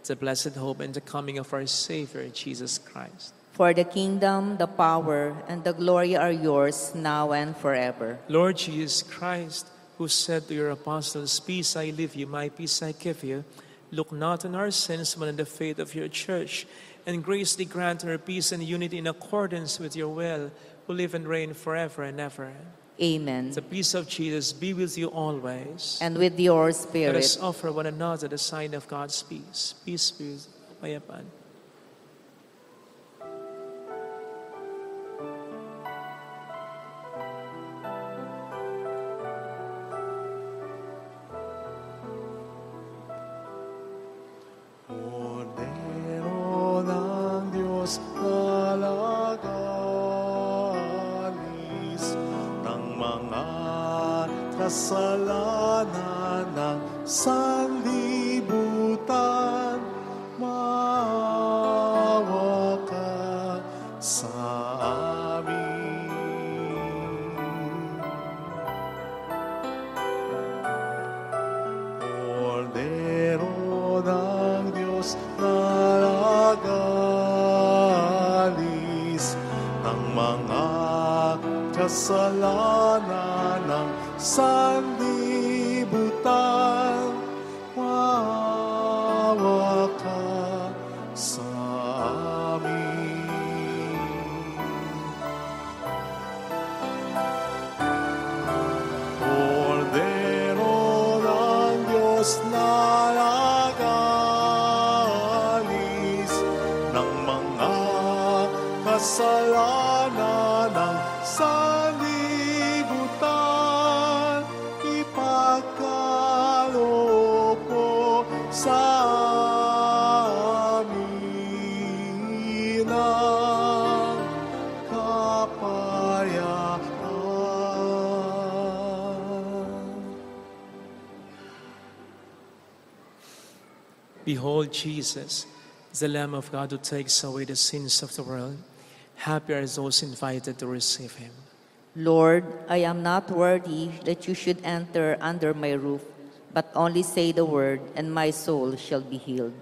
the blessed hope and the coming of our Savior, Jesus Christ. For the kingdom, the power, and the glory are yours, now and forever. Lord Jesus Christ, who said to your apostles, "Peace I leave you, my peace I give you," look not on our sins, but on the faith of your church, and graciously grant her peace and unity in accordance with your will, who live and reign forever and ever. Amen. The peace of Jesus be with you always. And with your Let spirit. us offer one another the sign of God's peace. Peace be with you. Cordero ng Diyos na nag-alis ng mga kasalanan ng sanlibutan, maawa ka sa amin. Cordero ng Diyos na nag-alis ng mga kasalanan ng sanlibutan, maawa ka sa amin. Cordero ng Diyos na nag-alis ng mga kasalanan ng sanlibutan, ipagkaloob mo sa amin ang kapayapaan. Behold Jesus, the Lamb of God who takes away the sins of the world. Happy are those invited to receive him. Lord, I am not worthy that you should enter under my roof, but only say the word, and my soul shall be healed.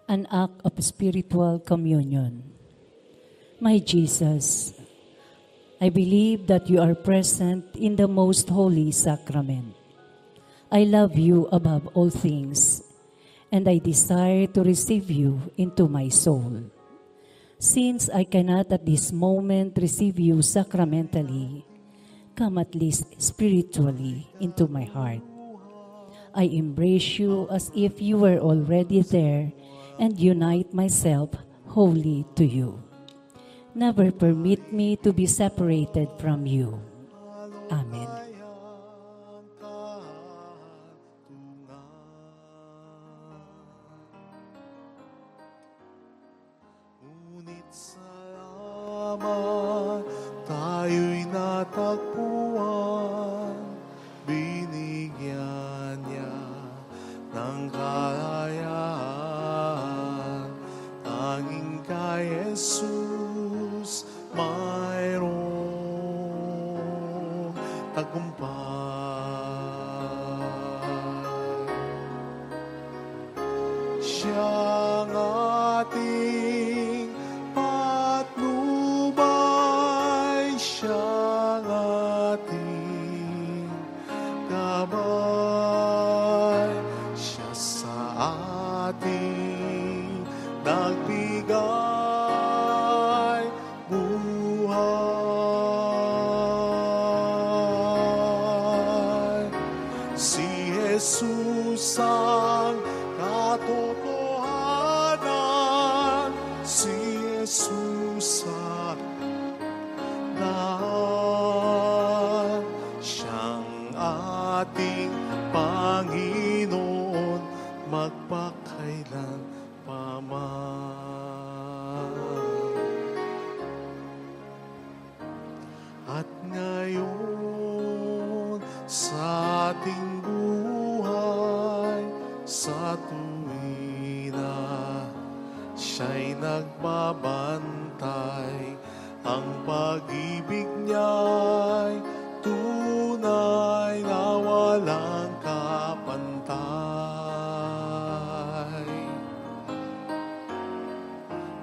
An act of spiritual communion. My Jesus, I believe that you are present in the most holy sacrament. I love you above all things, and I desire to receive you into my soul. Since I cannot at this moment receive you sacramentally, come at least spiritually into my heart. I embrace you as if you were already there and unite myself wholly to you. Never permit me to be separated from you. Amen. Ngunit salamat, tayo'y natagpuan, binigyan niya ng kalayaan. Tanging kay Jesus mayroong tagumpay. Siyang ating patnubay, siyang ating gabay, siya sa ating nagbigay buhay. Si Jesus ang katotohanan, si Jesus ang magpakailan pa man. At ngayon sa ating buhay, sa tuwina siya'y nagbabantay, ang pag-ibig niya'y tunay na walang kapantay.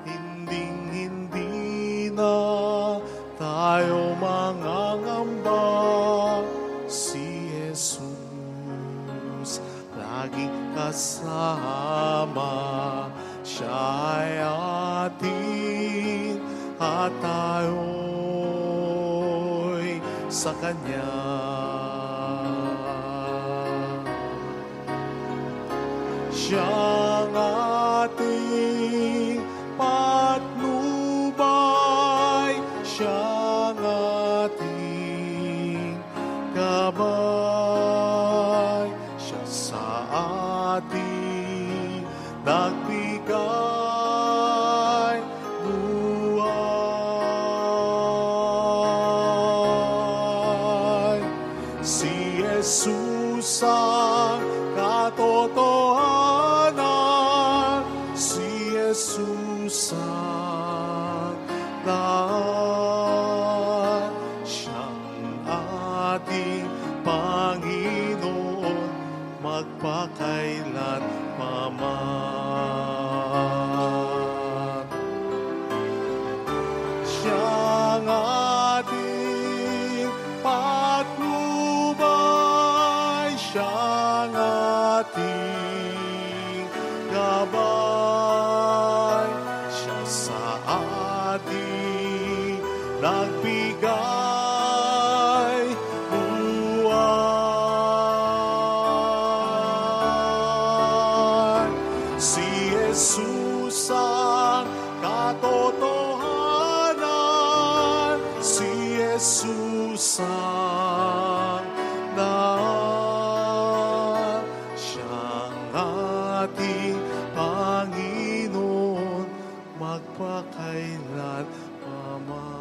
Hinding-hindi na tayo mangangamba, si Jesus laging kasama. Siya ay atin at tayo'y sa Kanya. Siyang ating patnubay, siyang ating gabay, siya sa ating nagbigay buhay. Si Jesus ang katotohanan, si Jesus ang lahat. Siyang ating Panginoon, magpakailan pa man. Siyang ating patnubay, siyang ating gabay, siya sa ating nagbigay buhay. Si Jesus ang katotohanan, si Jesus ang lahat. Siyang ating Panginoon, magpakailan pa man.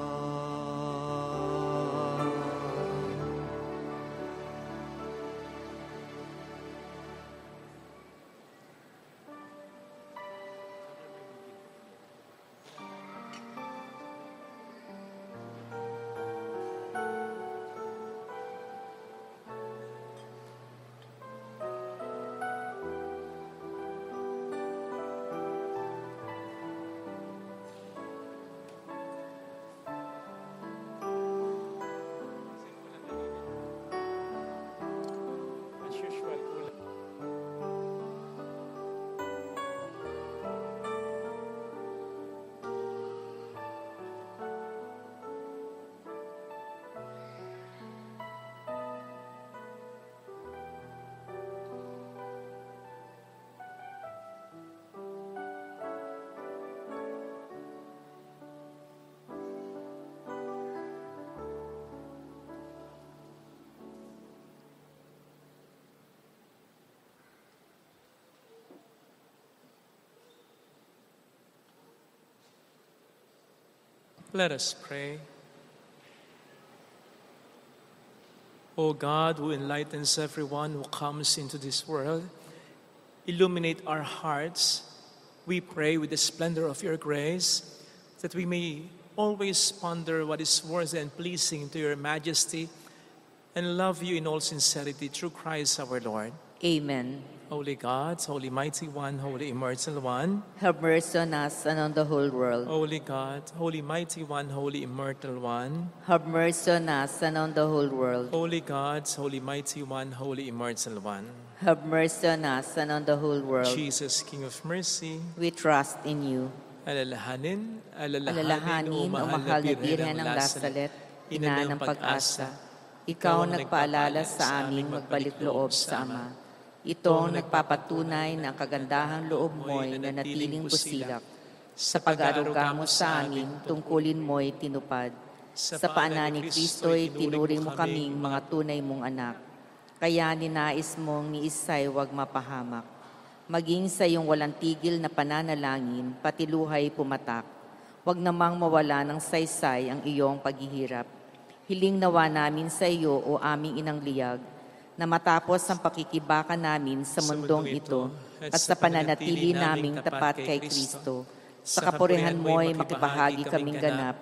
As usual, let us pray. O God, who enlightens everyone who comes into this world, illuminate our hearts, we pray, with the splendor of your grace, that we may always ponder what is worthy and pleasing to your majesty, and love you in all sincerity through Christ our Lord. Amen. Holy God, Holy Mighty One, Holy Immortal One, Have mercy on us and on the whole world. Holy God, Holy Mighty One, Holy Immortal One, Have mercy on us and on the whole world. Holy God, Holy Mighty One, Holy Immortal One, Have mercy on us and on the whole world. Jesus, King of Mercy, We trust in you. alalahanin, Alalahanin, o mahal na Birhen ng Lasalet, ina ng pag-asa. Ikaw ang nagpaalala sa aming magbalik loob sa Ama. Ito ang nagpapatunay ng kagandahang loob mo'y na natiling busilak. Sa pag-aaruga mo sa amin, tungkulin mo'y tinupad. Sa paanan ni Kristo'y tinuring mo kaming mga tunay mong anak. Kaya ninais mong ni Isay wag mapahamak. maging sa iyong walang tigil na pananalangin, pati luhay pumatak. Huwag namang mawala ng saysay ang iyong paghihirap. Hiling nawa namin sa iyo, o aming inang liyag, na matapos ang pakikibaka namin sa mundong ito at sa pananatili naming tapat kay Kristo, sa kapurihan mo'y makibahagi kaming ganap,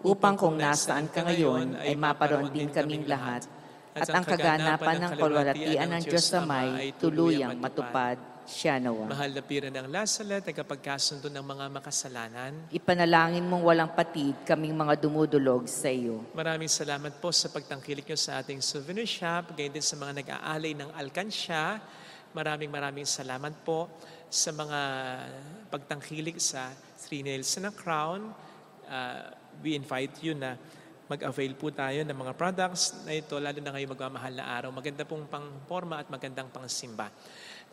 upang kung nasaan ka ngayon ay maparoon din kaming lahat, at ang kaganapan ng kalwalatian ng Diyos Amay tuluyang matupad. Siya nawa. Mahal na pira ng Lasalet, nagkapagkasundo ng mga makasalanan. Ipanalangin mong walang patid kaming mga dumudulog sa iyo. Maraming salamat po sa pagtangkilik nyo sa ating souvenir shop, gayon din sa mga nag-aalay ng alkansya. Maraming salamat po sa mga pagtangkilik sa Three Nails and a Crown. We invite you na mag-avail po tayo ng mga products na ito, lalo na ngayong magmamahal na araw. Maganda pong pang-forma at magandang pang-simba.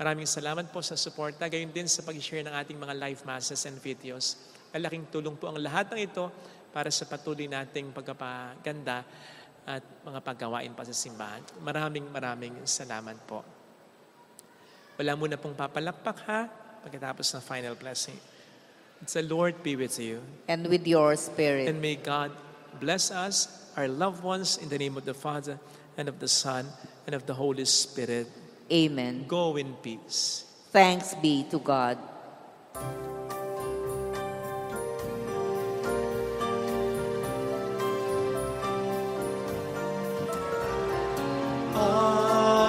Maraming salamat po sa suporta, gayon din sa pag-share ng ating mga live masses and videos. Malaking tulong po ang lahat ng ito para sa patuloy nating pagpapaganda at mga paggawain pa sa simbahan. Maraming salamat po. Wala muna pong papalakpak ha, pagkatapos ng final blessing. The Lord be with you. And with your spirit. And may God bless us, our loved ones, in the name of the Father, and of the Son, and of the Holy Spirit. Amen. Go in peace. Thanks be to God.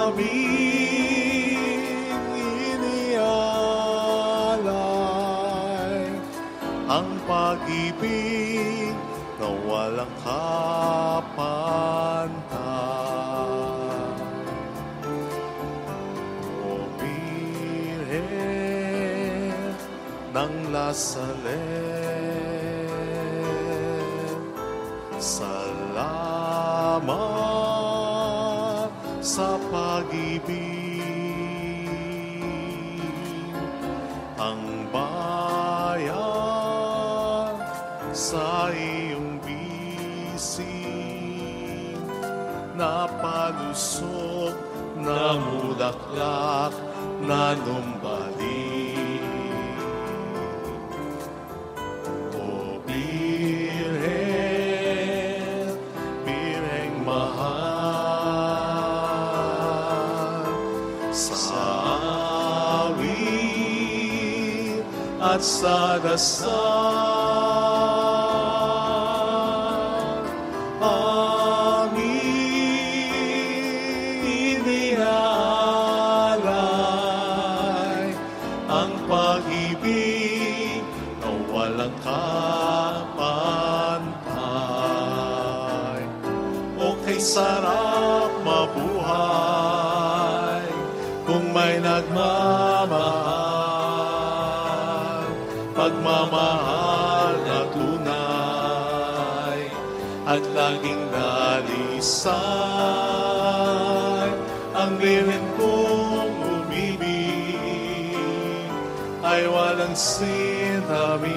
Aming inialay ang pag-ibig na walang kapantay. O Birhen ng Lasalet, salamat sa pag-ibig. Ang bayan sa iyong bisig, napalusog na mulaklak na numbalik. O Birhen, Birheng mahal, sa awit at sa dasal, aming inialay ang pag-ibig na walang kapantay. O kay sarap mabuhay kung may nagmamahal, pagmamahal na tunay at laging dalisay. Ang Birhen kong umibig ay walang sintamis,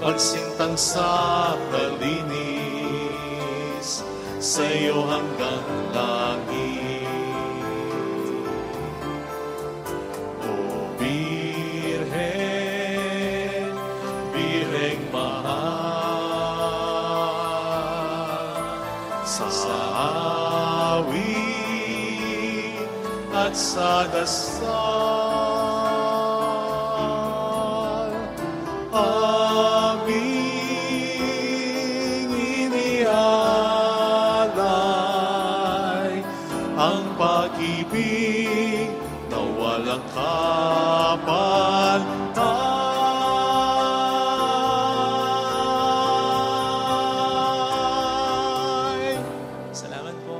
pagsintang sa kalinis, sa iyo hanggang langit. O Birhen, Birheng mahal, sa awit at sa dasal, aming inialay ang pag-ibig na walang kapantay. Salamat po.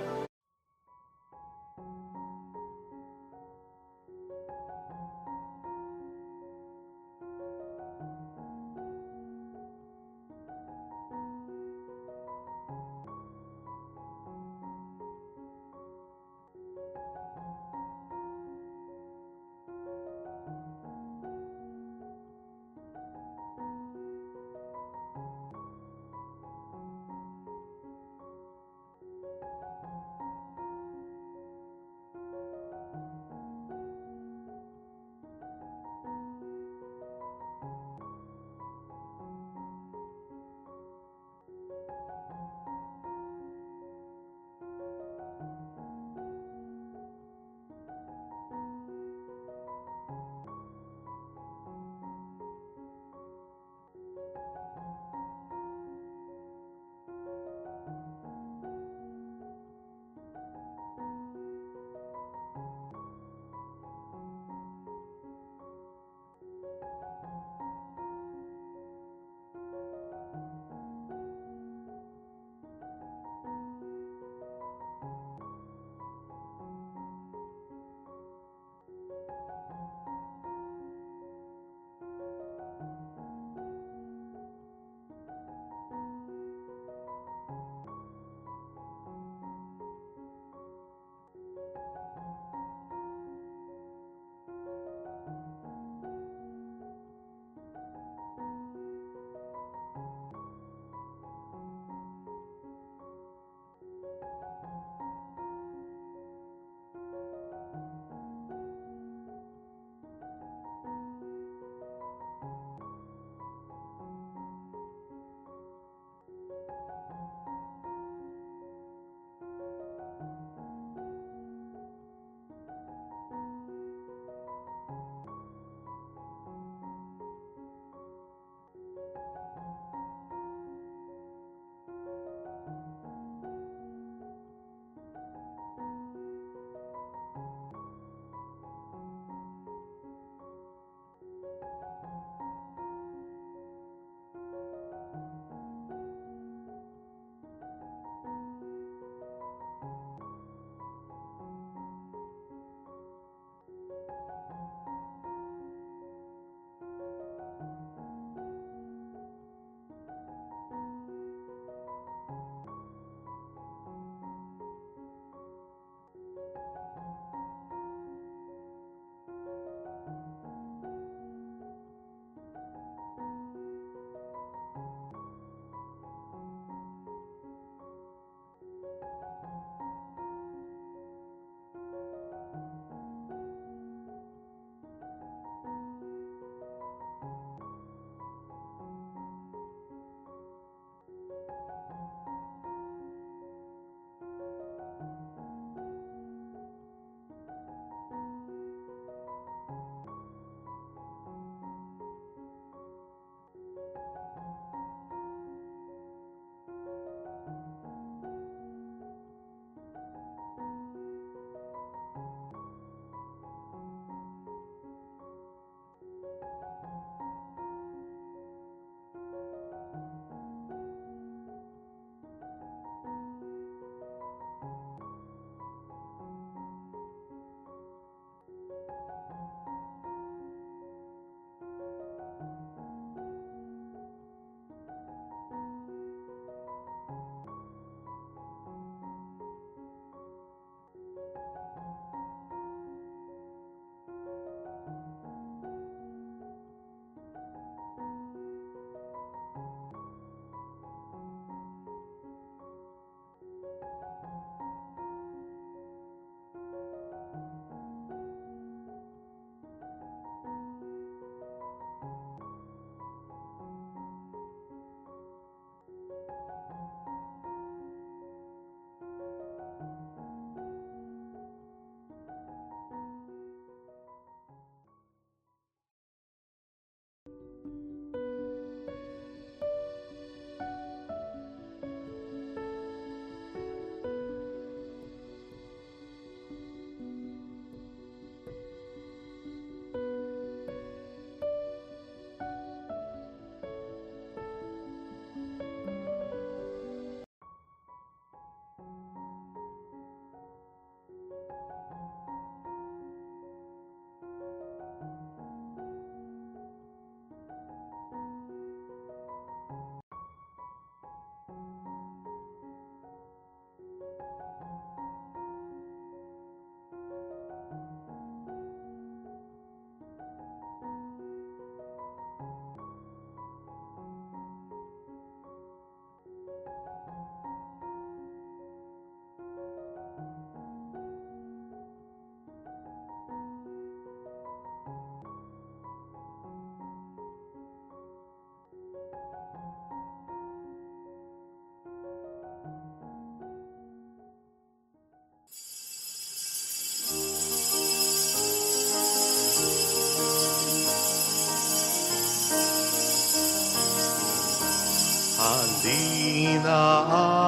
Halina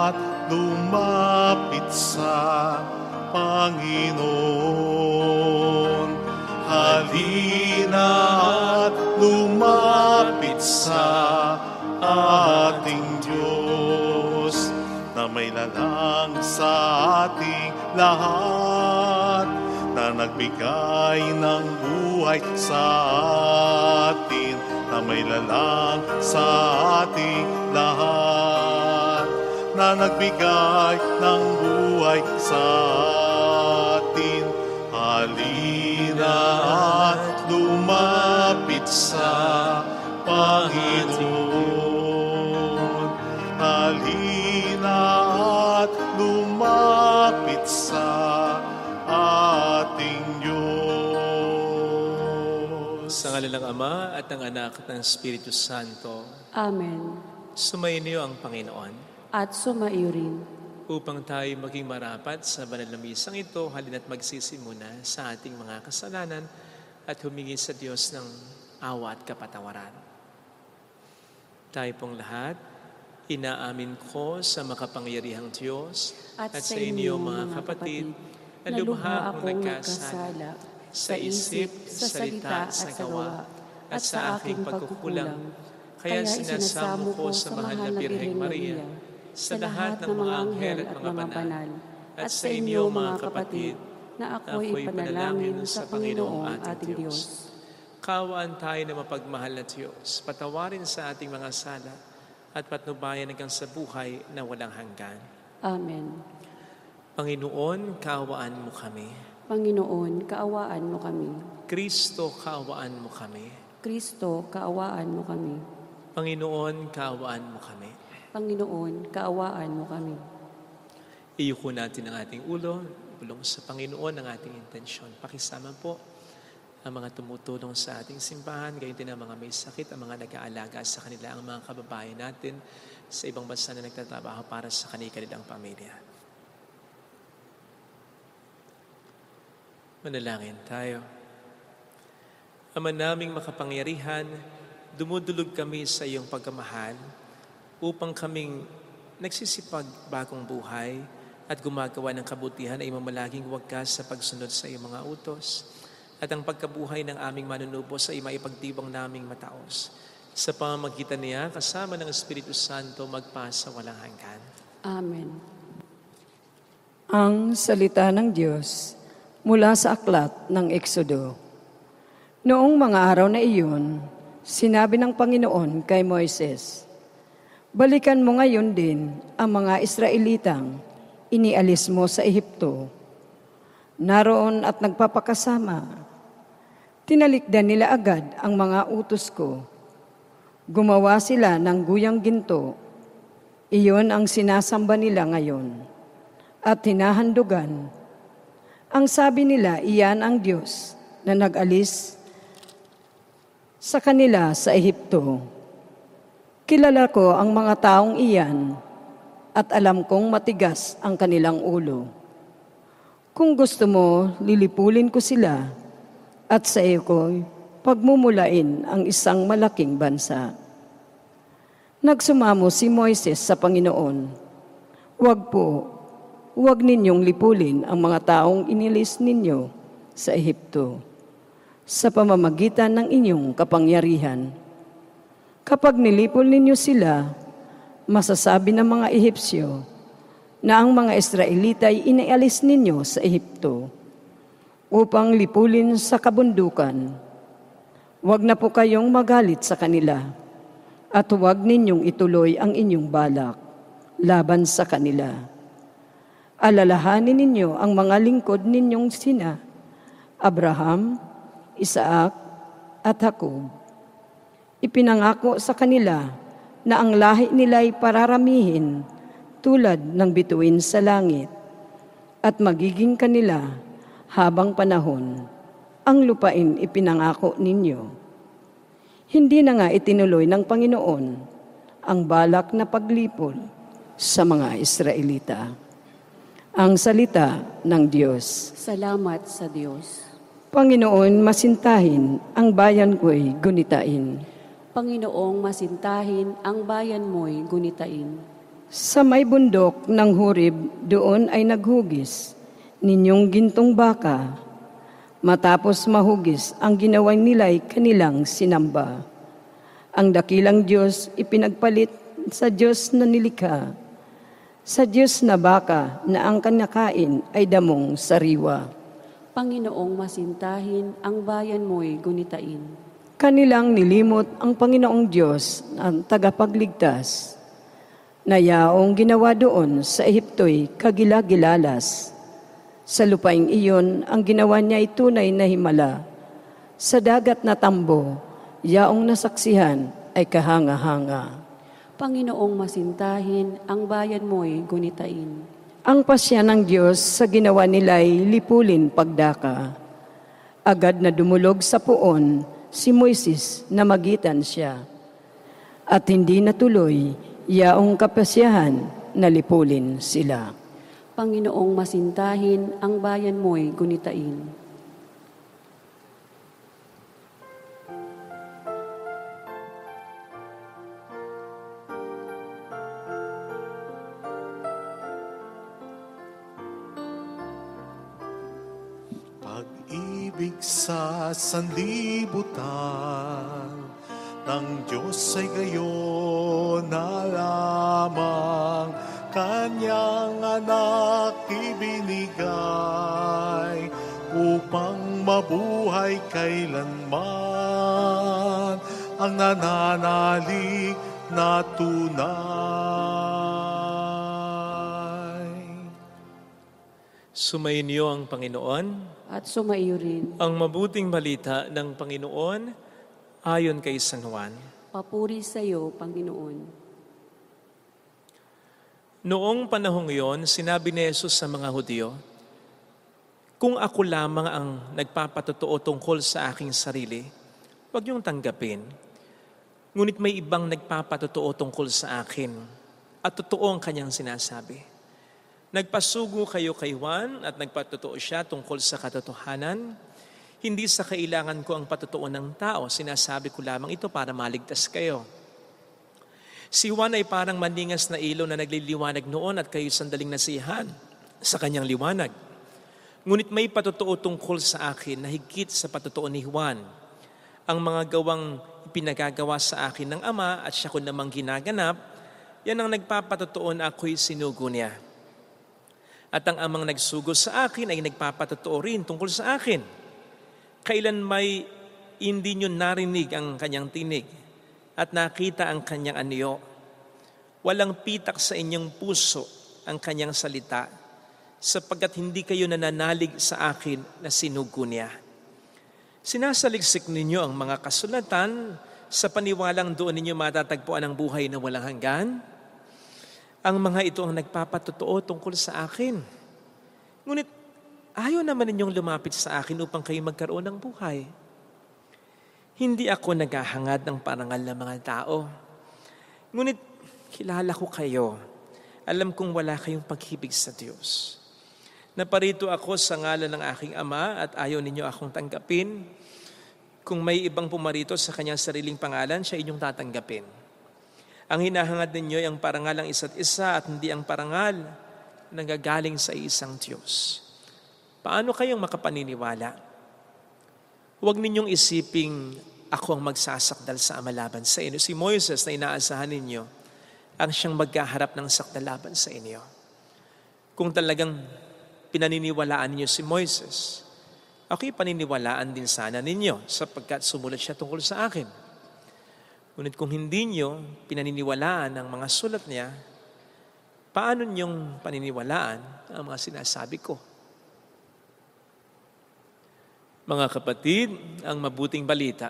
at lumapit sa Panginoon. Halina at lumapit sa ating Diyos, na may lalang sa ating lahat, na nagbigay ng buhay sa atin, na may lalang sa ating lahat, na nagbigay ng buhay sa atin. Halina at lumapit sa Panginoon. Halina at lumapit sa ating Diyos. Sa ngalan ng Ama at ng Anak at ng Espiritu Santo, Amen. sumainyo ang Panginoon. At sumaiyo rin. Upang tayo maging marapat sa banal na misang ito, halina't magsisimuna sa ating mga kasalanan at humingi sa Diyos ng awa at kapatawaran. Tayo pong lahat, inaamin ko sa makapangyarihang Diyos at sa inyo mga kapatid, na lubha akong nagkasala sa isip, sa salita, sa gawa, at sa aking pagkukulang. Kaya sinasamo ko sa mahal na Birheng Maria, sa lahat ng mga anghel at mga banal, at sa inyo mga kapatid, na ako'y ipanalangin sa Panginoong ating Diyos. Kaawaan tayo na mapagmahal na Diyos, patawarin sa ating mga sala, at patnubayan hanggang sa buhay na walang hanggan. Amen. Panginoon, kaawaan mo kami. Panginoon, kaawaan mo kami. Kristo, kaawaan mo kami. Kristo, kaawaan mo kami. Panginoon, kaawaan mo kami. Panginoon, kaawaan mo kami. Iyuko natin ang ating ulo, bulong sa Panginoon ang ating intensyon. Pakisama po ang mga tumutulong sa ating simbahan, gayon din ang mga may sakit, ang mga nag-aalaga sa kanila, ang mga kababayan natin sa ibang bansa na nagtatrabaho para sa kanilang pamilya. Manalangin tayo. Ama naming makapangyarihan, dumudulog kami sa iyong pagkamahal upang kaming nagsisipag bagong buhay at gumagawa ng kabutihan ay mamalaging wagas sa pagsunod sa iyong mga utos at ang pagkabuhay ng aming manunubos ay maipagtibang naming mataos. Sa pamamagitan niya, kasama ng Espiritu Santo, magpasa walang hanggan. Amen. Ang salita ng Diyos mula sa aklat ng Eksodo. Noong mga araw na iyon, sinabi ng Panginoon kay Moises, "Balikan mo ngayon din ang mga Israelitang inialis mo sa Ehipto. Naroon at nagpapakasama. Tinalikdan nila agad ang mga utos ko. Gumawa sila ng guyang ginto. Iyon ang sinasamba nila ngayon. At hinahandugan. Ang sabi nila, iyan ang Diyos na nag-alis sa kanila sa Ehipto. Kilala ko ang mga taong iyan at alam kong matigas ang kanilang ulo. Kung gusto mo, lilipulin ko sila at sa iyo ko pagmumulain ang isang malaking bansa." Nagsumamo si Moises sa Panginoon, Huwag ninyong lipulin ang mga taong inilis ninyo sa Ehipto sa pamamagitan ng inyong kapangyarihan. Kapag nilipol ninyo sila, masasabi ng mga Ehipsyo na ang mga Israelita ay inialis ninyo sa Ehipto upang lipulin sa kabundukan. Huwag na po kayong magalit sa kanila at huwag ninyong ituloy ang inyong balak laban sa kanila. Alalahanin ninyo ang mga lingkod ninyong sina Abraham, Isaac, at Jacob. Ipinangako sa kanila na ang lahi nila ay pararamihin tulad ng bituin sa langit at magiging kanila habang panahon. Ang lupain ipinangako ninyo. Hindi na nga itinuloy ng Panginoon ang balak na paglipol sa mga Israelita. Ang salita ng Diyos. Salamat sa Diyos. Panginoon, masintahin ang bayan ko'y gunitain. Panginoong masintahin ang bayan mo'y gunitain. Sa may bundok ng Horeb, doon ay naghugis ninyong gintong baka. Matapos mahugis, ang ginawa nila'y kanilang sinamba. Ang dakilang Diyos ipinagpalit sa Diyos na nilikha, sa Diyos na baka na ang kanakain ay damong sariwa. Panginoong masintahin, ang bayan mo'y gunitain. Kanilang nilimot ang Panginoong Diyos, ang tagapagligtas, na yaong ginawa doon sa Ehipto'y kagilagilalas. Sa lupaing iyon, ang ginawa niya ay tunay na himala. Sa dagat na tambo, yaong nasaksihan ay kahanga-hanga. Panginoong masintahin, ang bayan mo'y gunitain. Ang pasya ng Diyos sa ginawa nila'y lipulin pagdaka. Agad na dumulog sa puon si Moises na magitan siya. At hindi natuloy yaong kapasyahan na lipulin sila. Panginoong masintahin, ang bayan mo'y gunitain. Pag-ibig sa sanlibutan ng Diyos ay gayon na lamang Kanyang anak ibinigay upang mabuhay kailanman ang nananalig na tunay. Sumainyo ang Panginoon. At sumaiyo rin. Ang mabuting balita ng Panginoon ayon kay San Juan. Papuri sa iyo, Panginoon. Noong panahong iyon, sinabi ni Jesus sa mga Hudyo, "Kung ako lamang ang nagpapatotoo tungkol sa aking sarili, huwag niyong tanggapin. Ngunit may ibang nagpapatotoo tungkol sa akin, at totoo ang kanyang sinasabi. Nagpasugo kayo kay Juan at nagpatotoo siya tungkol sa katotohanan. Hindi sa kailangan ko ang patotoo ng tao, sinasabi ko lamang ito para maligtas kayo. Si Juan ay parang maningas na ilaw na nagliliwanag noon at kayo sandaling nasiyahan sa kanyang liwanag. Ngunit may patotoo tungkol sa akin na higit sa patotoo ni Juan. Ang mga gawang pinagagawa sa akin ng Ama at siya ko namang ginaganap, yan ang nagpapatotoo na ako'y sinugo niya. At ang Amang nagsugo sa akin ay nagpapatotoo rin tungkol sa akin. Kailan may hindi nyo narinig ang kanyang tinig at nakita ang kanyang anyo. Walang pitak sa inyong puso ang kanyang salita, sapagkat hindi kayo nananalig sa akin na sinugo niya. Sinasaliksik ninyo ang mga kasulatan sa paniwalang doon ninyo matatagpuan ang buhay na walang hanggan. Ang mga ito ang nagpapatotoo tungkol sa akin. Ngunit ayaw naman ninyong lumapit sa akin upang kayo magkaroon ng buhay. Hindi ako naghahangad ng parangal ng mga tao. Ngunit kilala ko kayo. Alam kong wala kayong pag-ibig sa Diyos. Naparito ako sa ngalan ng aking Ama at ayaw ninyo akong tanggapin. Kung may ibang pumarito sa kanyang sariling pangalan, siya inyong tatanggapin. Ang hinahangad ninyo ay ang parangal ng isa't isa at hindi ang parangal na nanggagaling sa isang Diyos. Paano kayong makapaniniwala? Huwag ninyong isiping ako ang magsasakdal sa Ama laban sa inyo. Si Moises na inaasahan ninyo ang siyang magkaharap ng sakdalaban sa inyo. Kung talagang pinaniniwalaan ninyo si Moises, ako'y paniniwalaan din sana ninyo sapagkat sumulat siya tungkol sa akin. Ngunit kung hindi nyo pinaniniwalaan ang mga sulat niya, paano nyong paniniwalaan ang mga sinasabi ko? Mga kapatid, ang mabuting balita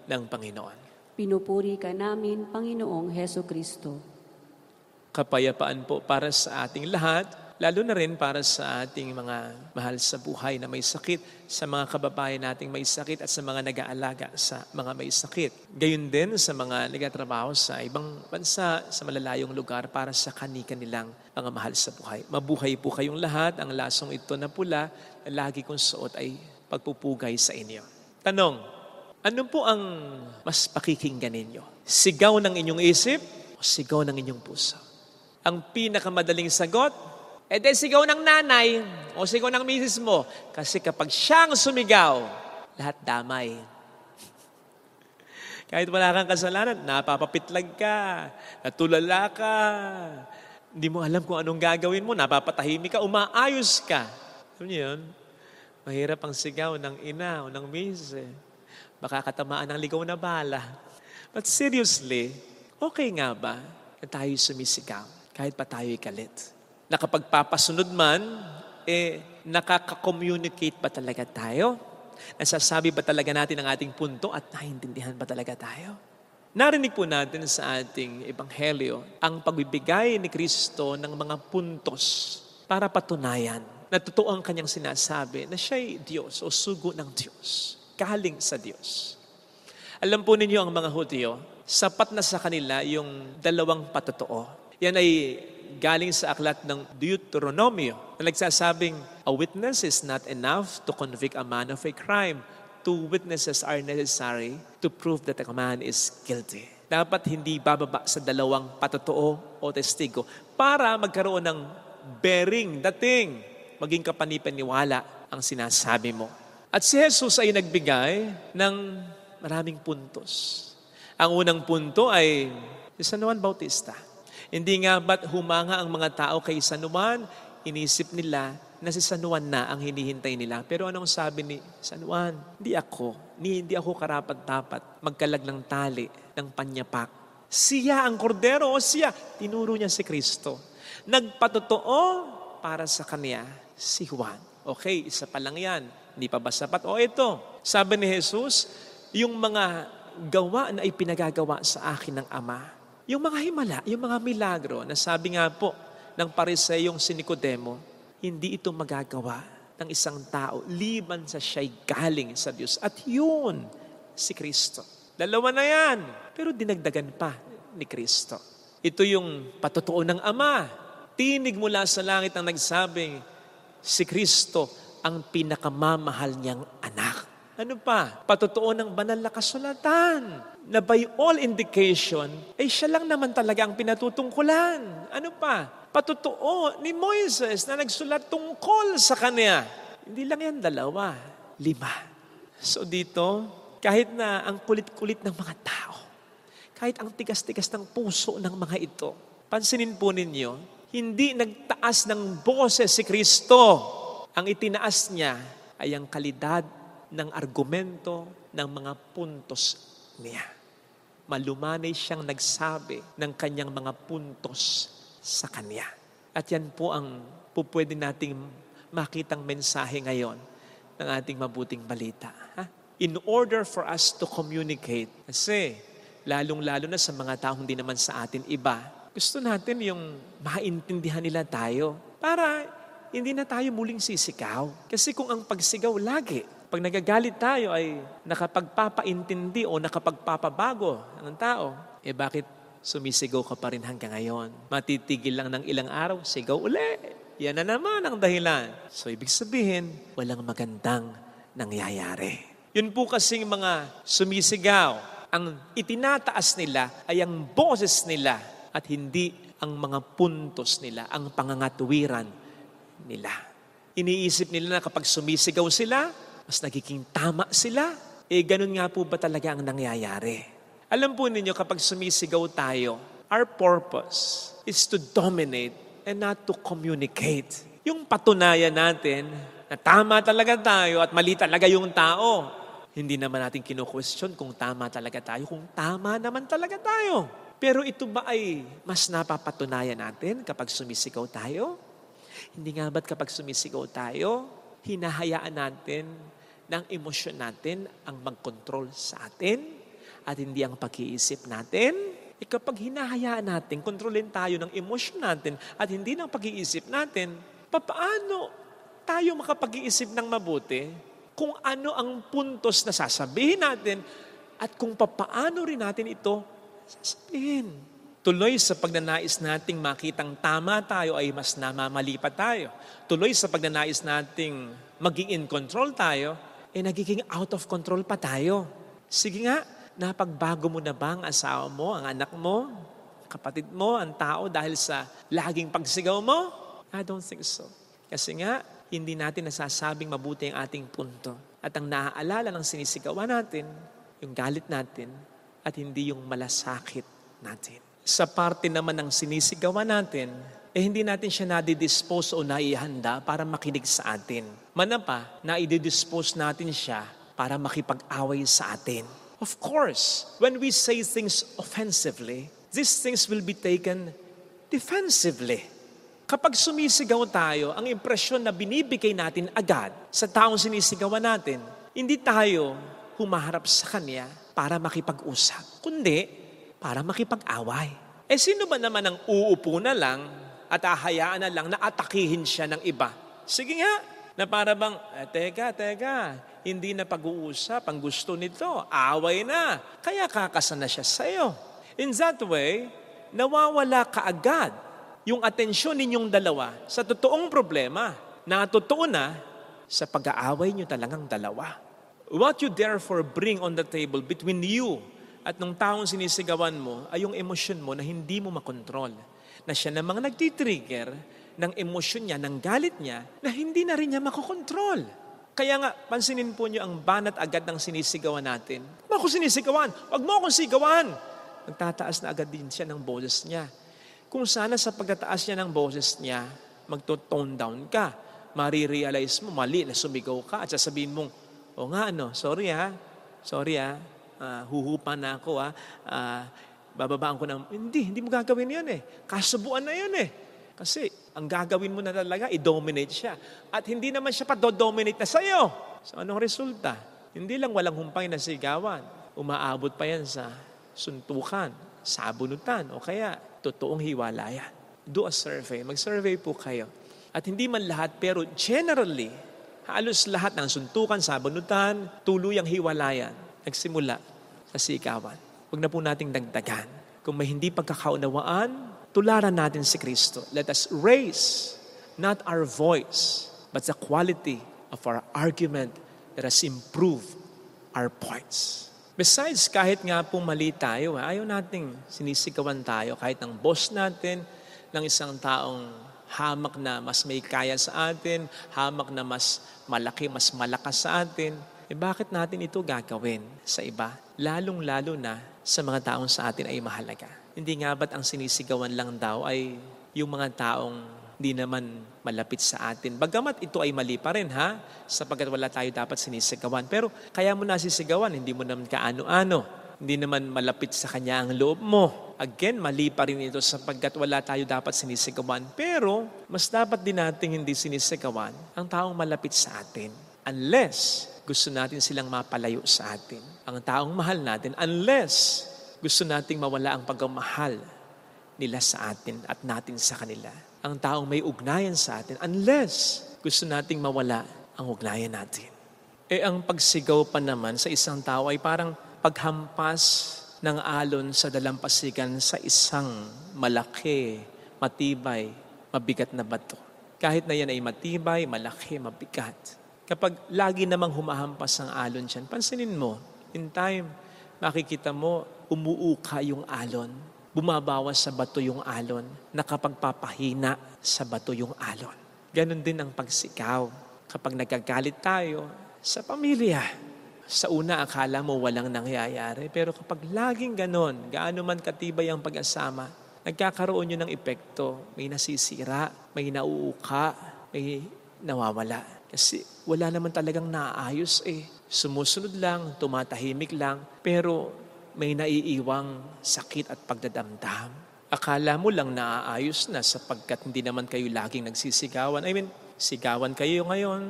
ng Panginoon. Pinupuri ka namin, Panginoong Heso Kristo. Kapayapaan po para sa ating lahat, lalo na rin para sa ating mga mahal sa buhay na may sakit, sa mga kababayan nating may sakit at sa mga nag-aalaga sa mga may sakit. Gayon din sa mga nagatrabaho sa ibang bansa, sa malalayong lugar para sa kanilang mga mahal sa buhay. Mabuhay po kayong lahat. Ang lasong ito na pula na lagi kong suot ay pagpupugay sa inyo. Tanong, ano po ang mas pakikinggan ninyo? Sigaw ng inyong isip o sigaw ng inyong puso? Ang pinakamadaling sagot, sigaw ng nanay o sigaw ng misis mo. Kasi kapag siyang sumigaw, lahat damay. Kahit wala kang kasalanan, napapapitlag ka, natulala ka, hindi mo alam kung anong gagawin mo, napapatahimik ka, umaayos ka. Alam niyo yun? Mahirap ang sigaw ng ina o ng misis. Baka katamaan ng ligaw na bala. But seriously, okay nga ba na tayo sumisigaw kahit pa tayo'y galit? Na kapag papasunod man, nakaka-communicate ba talaga tayo? Nasasabi ba talaga natin ang ating punto at naiintindihan ba talaga tayo? Narinig po natin sa ating ebanghelyo ang pagbibigay ni Kristo ng mga puntos para patunayan na totoo ang kanyang sinasabi na siya'y Diyos o sugo ng Diyos, galing sa Diyos. Alam po ninyo ang mga Hudyo, sapat na sa kanila yung dalawang patotoo. Yan ay galing sa aklat ng Deuteronomio na nagsasabing, a witness is not enough to convict a man of a crime. 2 witnesses are necessary to prove that a man is guilty. Dapat hindi bababa sa dalawang patotoo o testigo para magkaroon ng bearing, dating, maging kapanipaniwala ang sinasabi mo. At si Jesus ay nagbigay ng maraming puntos. Ang unang punto ay si San Juan Bautista. Hindi nga ba't humanga ang mga tao kay San Juan? Inisip nila na si San Juan na ang hinihintay nila. Pero anong sabi ni San Juan? Hindi ako karapat-dapat magkalag ng tali ng panyapak. Siya ang kordero o siya. Tinuro niya si Kristo. Nagpatotoo para sa kanya si Juan. Okay, isa pa lang yan. Hindi pa ba sapat? O ito, sabi ni Jesus, yung mga gawa na ipinagagawa sa akin ng Ama, yung mga himala, yung mga milagro, na sabi nga po ng Pariseyong si Nicodemo, hindi ito magagawa ng isang tao liban sa siya'y galing sa Diyos. At yun, si Kristo. Dalawa na yan, pero dinagdagan pa ni Kristo. Ito yung patotoo ng Ama. Tinig mula sa langit ang nagsabing, si Kristo ang pinakamamahal niyang anak. Ano pa? Patotoo ng banal na kasulatan na by all indication, siya lang naman talaga ang pinatutungkulan. Ano pa? Patotoo ni Moises na nagsulat tungkol sa kanya. Hindi lang yan 2, 5. So dito, kahit na ang kulit-kulit ng mga tao, kahit ang tigas-tigas ng puso ng mga ito, pansinin po ninyo, hindi nagtaas ng boses si Kristo. Ang itinaas niya ay ang kalidad ng argumento ng mga puntos niya. Malumanay siyang nagsabi ng kanyang mga puntos sa kanya. At yan po ang pupwede nating makitang mensahe ngayon ng ating mabuting balita. In order for us to communicate, kasi lalong-lalo na sa mga taong hindi naman sa atin iba, gusto natin yung maintindihan nila tayo para hindi na tayo muling sisigaw. Kasi kung ang pagsigaw lagi, pag nagagalit tayo ay nakapagpapaintindi o nakapagpapabago ng tao, bakit sumisigaw ka pa rin hanggang ngayon? Matitigil lang ng ilang araw, sigaw uli. Yan na naman ang dahilan. So ibig sabihin, walang magandang nangyayari. Yun po kasing mga sumisigaw, ang itinataas nila ay ang boses nila at hindi ang mga puntos nila, ang pangangatwiran nila. Iniisip nila na kapag sumisigaw sila, mas nagiging tama sila. Ganun nga po ba talaga ang nangyayari? Alam po ninyo, kapag sumisigaw tayo, our purpose is to dominate and not to communicate. Yung patunayan natin na tama talaga tayo at mali talaga yung tao, hindi naman natin kino-question kung tama talaga tayo, kung tama naman talaga tayo. Pero ito ba ay mas napapatunayan natin kapag sumisigaw tayo? Hindi nga ba't kapag sumisigaw tayo, hinahayaan natin ng emosyon natin ang mag-control sa atin at hindi ang pag-iisip natin? Kapag hinahayaan natin, kontrolin tayo ng emosyon natin at hindi ng pag-iisip natin, paano tayo makapag-iisip ng mabuti kung ano ang puntos na sasabihin natin at kung paano rin natin ito sasabihin? Tuloy sa pagnanais nating makitang tama tayo ay mas namamali pa tayo. Tuloy sa pagnanais nating maging in control tayo, nagiging out of control pa tayo. Sige nga, napagbago mo na ba ang asawa mo, ang anak mo? kapatid mo, ang tao dahil sa laging pagsigaw mo? I don't think so. Kasi nga, hindi natin nasasabing mabuti ang ating punto. At ang naaalala ng sinisigawan natin, yung galit natin, at hindi yung malasakit natin. Sa parte naman ng sinisigawan natin, hindi natin siya nadidispose o naihanda para makinig sa atin. Manapa, naididispose natin siya para makipag-away sa atin. Of course, when we say things offensively, these things will be taken defensively. Kapag sumisigaw tayo, ang impresyon na binibigay natin agad sa taong sinisigawan natin, hindi tayo humaharap sa kanya para makipag-usap, kundi para makipag-away. Sino ba naman ang uupo na lang at ahayaan na lang na atakihin siya ng iba? Sige nga, na para bang, teka, hindi na pag-uusap ang gusto nito, away na, kaya kakasa na siya sa'yo. In that way, nawawala kaagad yung atensyon ninyong dalawa sa totoong problema na totoo na sa pag-aaway nyo talagang dalawa. What you therefore bring on the table between you at nung taong sinisigawan mo ay yung emosyon mo na hindi mo makontrol. Na siya namang nagtitrigger ng emosyon niya, ng galit niya, na hindi na rin niya makokontrol. Kaya nga, pansinin po niyo ang banat agad ng sinisigawan natin. Huwag mo ako sinisigawan! Huwag mo akong sigawan! Nagtataas na agad din siya ng boses niya. Kung sana sa pagtataas niya ng boses niya, magto-tone down ka. Marirealize mo, mali na sumigaw ka at sasabihin mong, o nga sorry huhupa na ako bababaan ko ng, hindi mo gagawin yun kasubuan na yun kasi ang gagawin mo na talaga, i-dominate siya at hindi naman siya pa do-dominate na sa'yo. So anong resulta? Hindi lang walang humpay na sigawan, umaabot pa yan sa suntukan, sabunutan o kaya totoong hiwalayan. Do a survey, mag-survey po kayo at hindi man lahat pero generally halos lahat ng suntukan, sabunutan, tuluyang hiwalayan nagsimula sa sigawan. Huwag na po nating dagdagan. Kung may hindi pagkakaunawaan, tularan natin si Kristo. Let us raise not our voice, but the quality of our argument. Let us improve our points. Besides, kahit nga po mali tayo, ayaw nating sinisigawan tayo kahit ng boss natin, ng isang taong hamak na mas may kaya sa atin, hamak na mas malaki, mas malakas sa atin. Bakit natin ito gagawin sa iba? Lalong-lalo na sa mga taong sa atin ay mahalaga. Hindi nga ba't ang sinisigawan lang daw ay yung mga taong hindi naman malapit sa atin? Bagamat ito ay mali pa rin sapagkat wala tayo dapat sinisigawan. Pero kaya mo nasisigawan, hindi mo naman kaano-ano. Hindi naman malapit sa kanya ang loob mo. Again, mali pa rin ito sapagkat wala tayo dapat sinisigawan. Pero mas dapat din nating hindi sinisigawan ang taong malapit sa atin. Unless gusto natin silang mapalayo sa atin. Ang taong mahal natin, unless gusto nating mawala ang pagmamahal nila sa atin at natin sa kanila. Ang taong may ugnayan sa atin, unless gusto nating mawala ang ugnayan natin. Ang pagsigaw pa naman sa isang tao ay parang paghampas ng alon sa dalampasigan sa isang malaki, matibay, mabigat na bato. Kahit na yan ay matibay, malaki, mabigat. Kapag lagi namang humahampas ang alon dyan, pansinin mo, in time, makikita mo, umuuka yung alon. Bumabawas sa bato yung alon. Nakapagpapahina sa bato yung alon. Ganon din ang pagsigaw. Kapag nagagalit tayo sa pamilya, sa una akala mo walang nangyayari. Pero kapag laging ganon, gaano man katibay ang pag-asama, nagkakaroon yun ng epekto. May nasisira, may nauuka, may nawawala. Kasi wala naman talagang naayos Sumusunod lang, tumatahimik lang, pero may naiiwang sakit at pagdadamdam. Akala mo lang naaayos na sapagkat hindi naman kayo laging nagsisigawan. Sigawan kayo ngayon,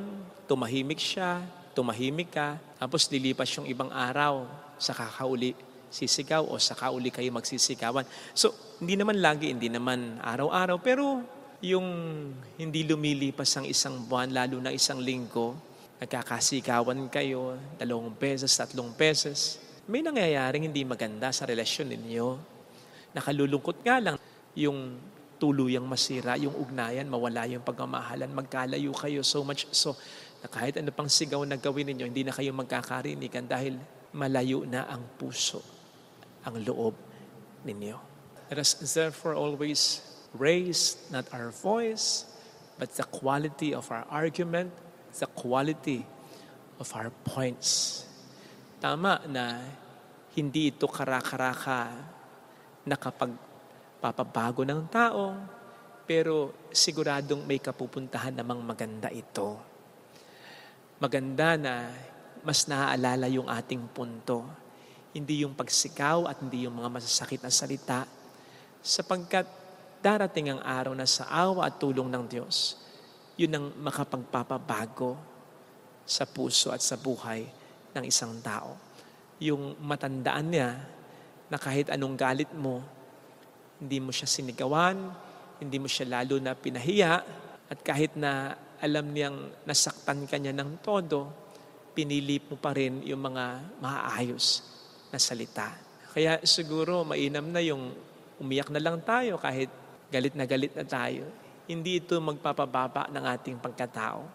tumahimik siya, tumahimik ka, tapos lilipas yung ibang araw, saka kauli sisigaw o saka uli kayo magsisigawan. So, hindi naman lagi, hindi naman araw-araw, pero yung hindi lumilipas ang isang buwan, lalo na isang linggo, nagkakasigawan kayo, 2 beses, 3 beses, may nangyayaring hindi maganda sa relasyon ninyo. Nakalulungkot nga lang yung tuluyang masira, yung ugnayan, mawala yung pagmamahalan, magkalayo kayo so much so na kahit ano pang sigaw na gawin ninyo, hindi na kayo magkakarinigan dahil malayo na ang puso, ang loob ninyo. Let us therefore always raise not our voice, but the quality of our argument, the quality of our points. Tama na hindi ito kara-karaka na kapag papabago ng tao, pero siguradong may kapupuntahan namang maganda ito. Maganda na mas naaalala yung ating punto. Hindi yung pagsikaw at hindi yung mga masasakit na salita. Sapagkat darating ang araw na sa awa at tulong ng Diyos, yun ang makapagpapabago sa puso at sa buhay ng isang tao. Yung matandaan niya na kahit anong galit mo, hindi mo siya sinigawan, hindi mo siya lalo na pinahiya, at kahit na alam niyang nasaktan ka niya ng todo, pinili mo pa rin yung mga maayos na salita. Kaya siguro mainam na yung umiyak na lang tayo kahit galit na tayo. Hindi ito magpapababa ng ating pagkatao.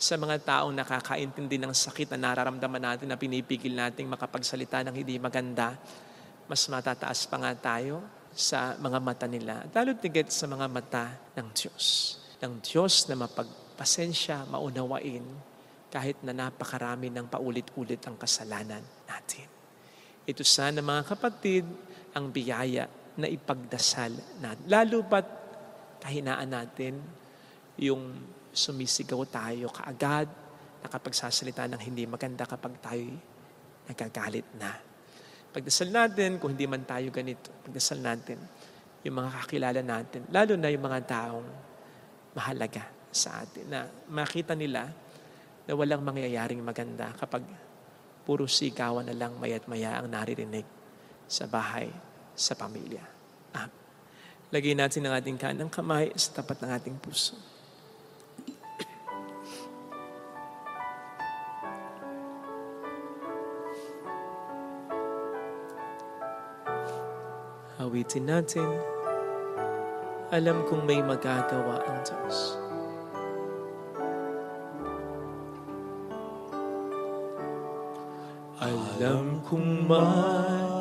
Sa mga taong nakakaintindi ng sakit na nararamdaman natin na pinipigil nating makapagsalita ng hindi maganda, mas matataas pa nga tayo sa mga mata nila. Lalo tigit sa mga mata ng Diyos. Ng Diyos na mapagpasensya, maunawain, kahit na napakarami ng paulit-ulit ang kasalanan natin. Ito sana mga kapatid, ang biyaya na ipagdasal natin. Lalo ba't kahinaan natin yung sumisigaw tayo kaagad, nakapagsasalita ng hindi maganda kapag tayo nagagalit na. Pagdasal natin, kung hindi man tayo ganito, pagdasal natin yung mga kakilala natin, lalo na yung mga taong mahalaga sa atin, na makita nila na walang mangyayaring maganda kapag puro sigawan na lang maya't maya ang naririnig sa bahay, sa pamilya. Lagay natin ang ating kanang kamay sa tapat ng ating puso. Awitin natin, alam kong may magagawa ang Diyos. Alam kong may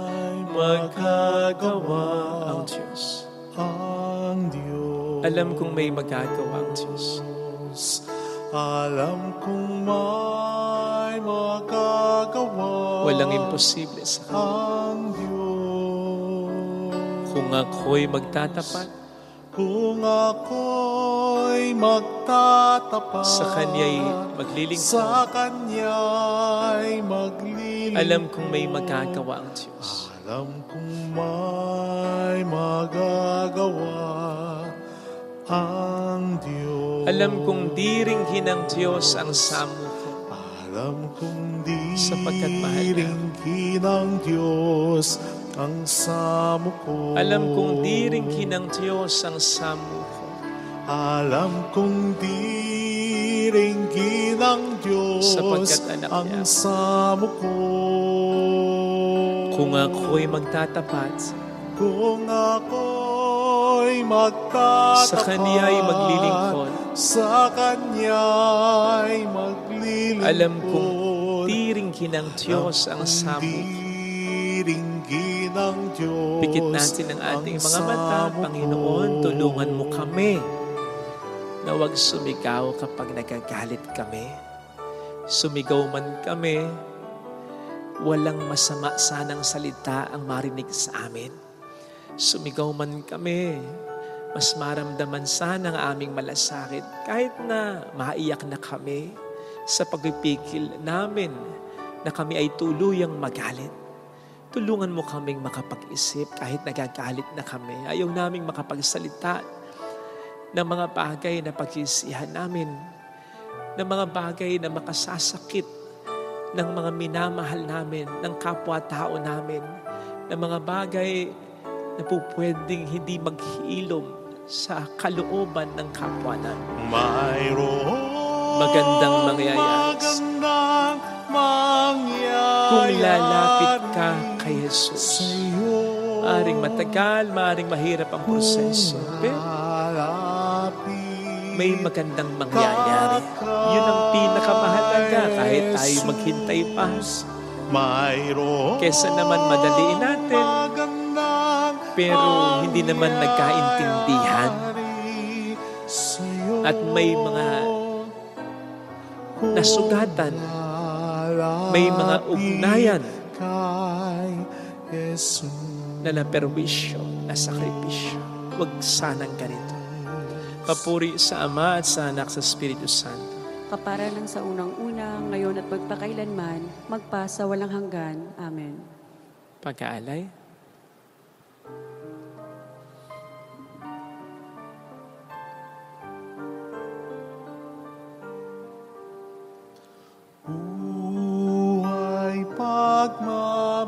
magagawa ang Diyos. Ang Diyos. Alam kong may magagawa ang Diyos. Alam kong may magagawa. Walang imposible sa Kanya. Ang Diyos. Kung ako'y magtatapat, kung ako'y magtatapat, sa Kanya'y maglilingkod, sa Kanya'y maglilingkod, alam kong may magagawa ang Diyos. Alam kong may magagawa ang Diyos. Alam kong diringhin ng Diyos ang samo ko. Alam kong Sapagkat mahal niya. diringhin ng Diyos ang samo ko. Alam kong diringhin ng Diyos ang samo ko. Alam kong diringhin ng Diyos Sapagkat anak ang niya. samo ko. Kung ako'y magtatapat, Kung ako'y magtatapat, sa Kanya'y maglilingkod, sa Kanya'y maglilingkod, alam kong diringhin ng Diyos ang samo ko. diringhin ng Diyos Pikit natin ang ating mga mata. Panginoon, tulungan mo kami na huwag sumigaw kapag nagagalit kami. Sumigaw man kami, walang masama sanang salita ang marinig sa amin. Sumigaw man kami, mas maramdaman sana ang aming malasakit kahit na maiyak na kami sa pagpipigil namin na kami ay tuluyang magalit. Tulungan mo kaming makapag-isip kahit nagagalit na kami. Ayaw naming makapagsalita ng mga bagay na pagsisihan namin, ng mga bagay na makasasakit ng mga minamahal namin, ng kapwa-tao namin, ng mga bagay na po pwedeng hindi maghilom sa kalooban ng kapwa namin. Mayroong Magandang mangyayari kung lalapit ka kay Jesus. Maaring matagal, maaring mahirap ang proseso, pero may magandang mangyayari. Yun ang pinakamahalaga kahit tayo maghintay pa. Mayroong Kesa naman madaliin natin, pero hindi naman nagkaintindihan. At may mga nasugatan, may mga ugnayan na naperwisyo, na sakripisyo. Huwag sanang ganito. Papuri sa Ama at sa Anak sa Espiritu Santo. Kapara ng sa unang-una, ngayon at magpakailanman, magpasa walang hanggan. Amen. Pag-aalay. Buhay pagmamahal,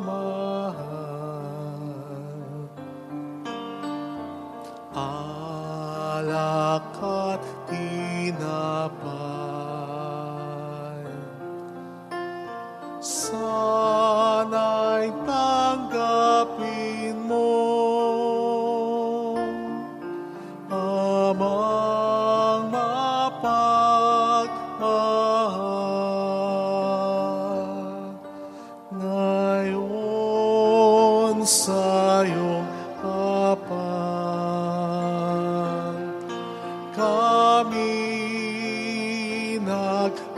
alak at tinapay, sana'y tanggapin mo, Amang mapagmahal, ngayon sa iyong harapan, kami nag-alay.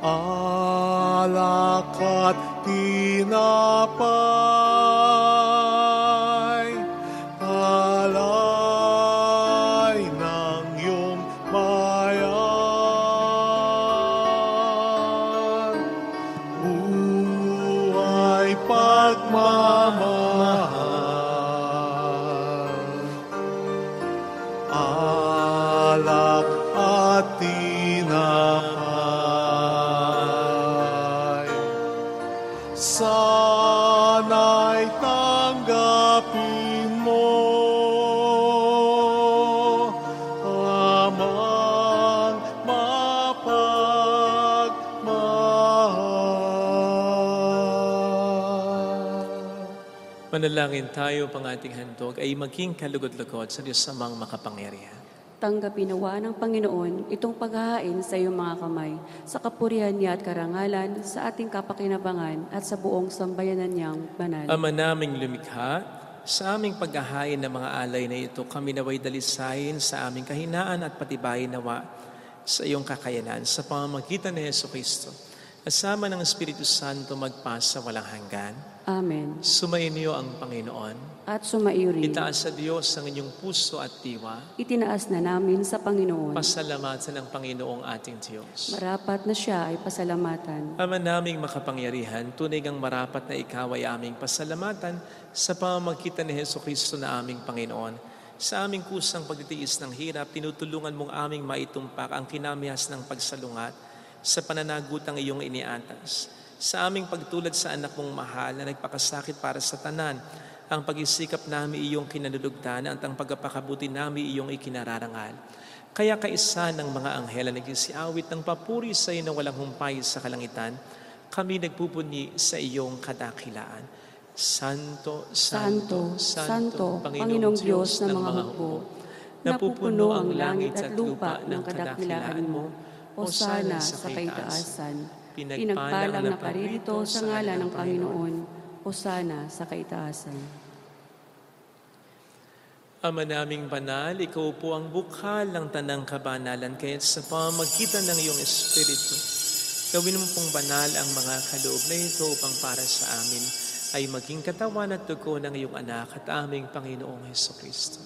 Alak at tinapay, alay ng iyong bayan. Buhay pagmamahal, alak at tinapay, sana'y tanggapin mo, Amang mapagmahal. Manalangin tayo, pang ating handog ay maging kalugod-lugod sa Diyos Amang makapangyarihan. Tanggapin nawa ng Panginoon itong paghahain sa iyong mga kamay, sa kapurihan niya at karangalan, sa ating kapakinabangan at sa buong sambayanan niyang banal. Ama naming lumikha, sa aming paghahain ng mga alay na ito, kami naway dalisayin sa aming kahinaan at patibayin nawa sa iyong kakayanan sa pamamagitan ni Jesucristo. Kasama ng Espiritu Santo magpasa walang hanggan. Amen. Sumainyo ang Panginoon. At sumaiyo rin. Itaas sa Diyos ang inyong puso at diwa. Itinaas na namin sa Panginoon. Pasalamatan ng Panginoong ating Diyos. Marapat na siya ay pasalamatan. Ama naming makapangyarihan, tunay ngang marapat na ikaw ay aming pasalamatan sa pamamagitan ni Jesucristo na aming Panginoon. Sa aming kusang pagtitiis ng hirap, tinutulungan mong aming maitumpak ang kinamihas ng pagsalungat sa pananagutang iyong iniatas. Sa aming pagtulad sa anak mong mahal na nagpakasakit para sa tanan, ang pag-isikap namin iyong kinalulugdan at ang pagpapakabuti namin iyong ikinararangal. Kaya kaisa ng mga anghel na nagsisiawit ng papuri sa iyo na walang humpay sa kalangitan, kami nagpupuni sa iyong kadakilaan. Santo, Santo, Santo, Panginoong Diyos ng mga hukbo, napupuno ang langit at lupa ng kadakilaan mo. Hosana sa kaitaasan. Pinagpalang na paririto sa ngalan ng Panginoon. Hosana sa kaitaasan. Ama naming banal, ikaw po ang bukal ng tanang kabanalan, kaya sa pamamagitan ng iyong Espiritu, gawin mo pong banal ang mga kaloob na ito upang para sa amin ay maging katawan at dugo ng iyong anak at aming Panginoong Jesucristo.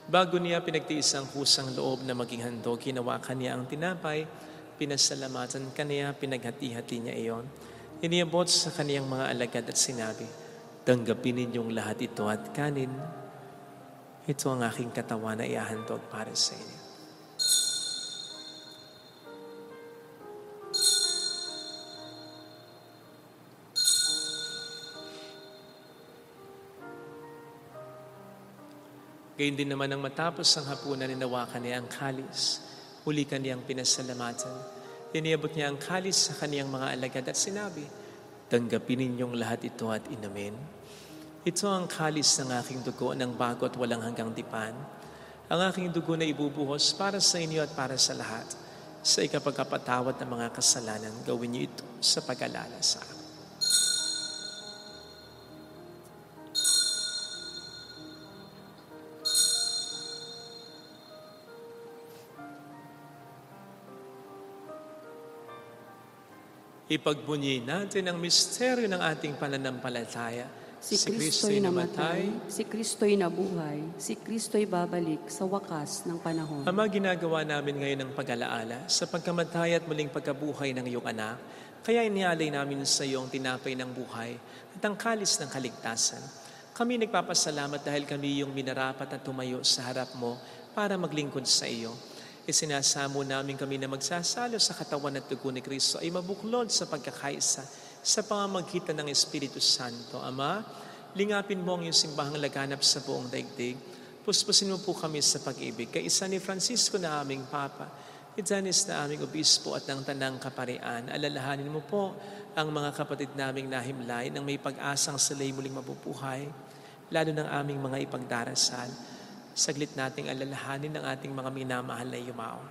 Bago niya pinagtiis ang kusang loob na maging handog, hinawakan niya ang tinapay, pinasalamatan kaniya, pinaghati-hati niya iyon. Iniabot sa kaniyang mga alagad at sinabi, tanggapin ninyong lahat ito at kanin. Ito ang aking katawan na iahandog para sa inyo. Gayun din naman ang matapos ang hapunan, ninawakan niya ang kalis. Uli kaniyang pinasalamatan. Iniabot niya ang kalis sa kaniyang mga alagad at sinabi, tanggapin ninyong lahat ito at inumin. Ito ang kalis ng aking dugo ng bago at walang hanggang tipan. Ang aking dugo na ibubuhos para sa inyo at para sa lahat. Sa ikapagkapatawad ng mga kasalanan, gawin niyo ito sa pag-alala sa akin. Ipagbunyi natin ang misteryo ng ating pananampalataya. Si Kristo'y namatay, si Kristo'y nabuhay, si Kristo'y babalik sa wakas ng panahon. Ama, ginagawa namin ngayon ang pag-alaala sa pagkamatay at muling pagkabuhay ng iyong anak. Kaya inialay namin sa iyo ang tinapay ng buhay at ang kalis ng kaligtasan. Kami nagpapasalamat dahil kami yung minarapat at tumayo sa harap mo para maglingkod sa iyo. Isinasamo namin kami na magsasalo sa katawan at dugo ni Kristo ay mabuklod sa pagkakaisa sa pamamagitan ng Espiritu Santo. Ama, lingapin mo ang iyong simbahang laganap sa buong daigdig. Puspusin mo po kami sa pag-ibig. Kaisa ni Francisco na aming Papa, ni Dennis na aming Obispo at ng Tanang Kaparian. Alalahanin mo po ang mga kapatid naming nahimlay nang may pag-asang sila'y muling mabubuhay, lalo ng aming mga ipagdarasal. Saglit nating alalahanin ng ating mga minamahal na yumao.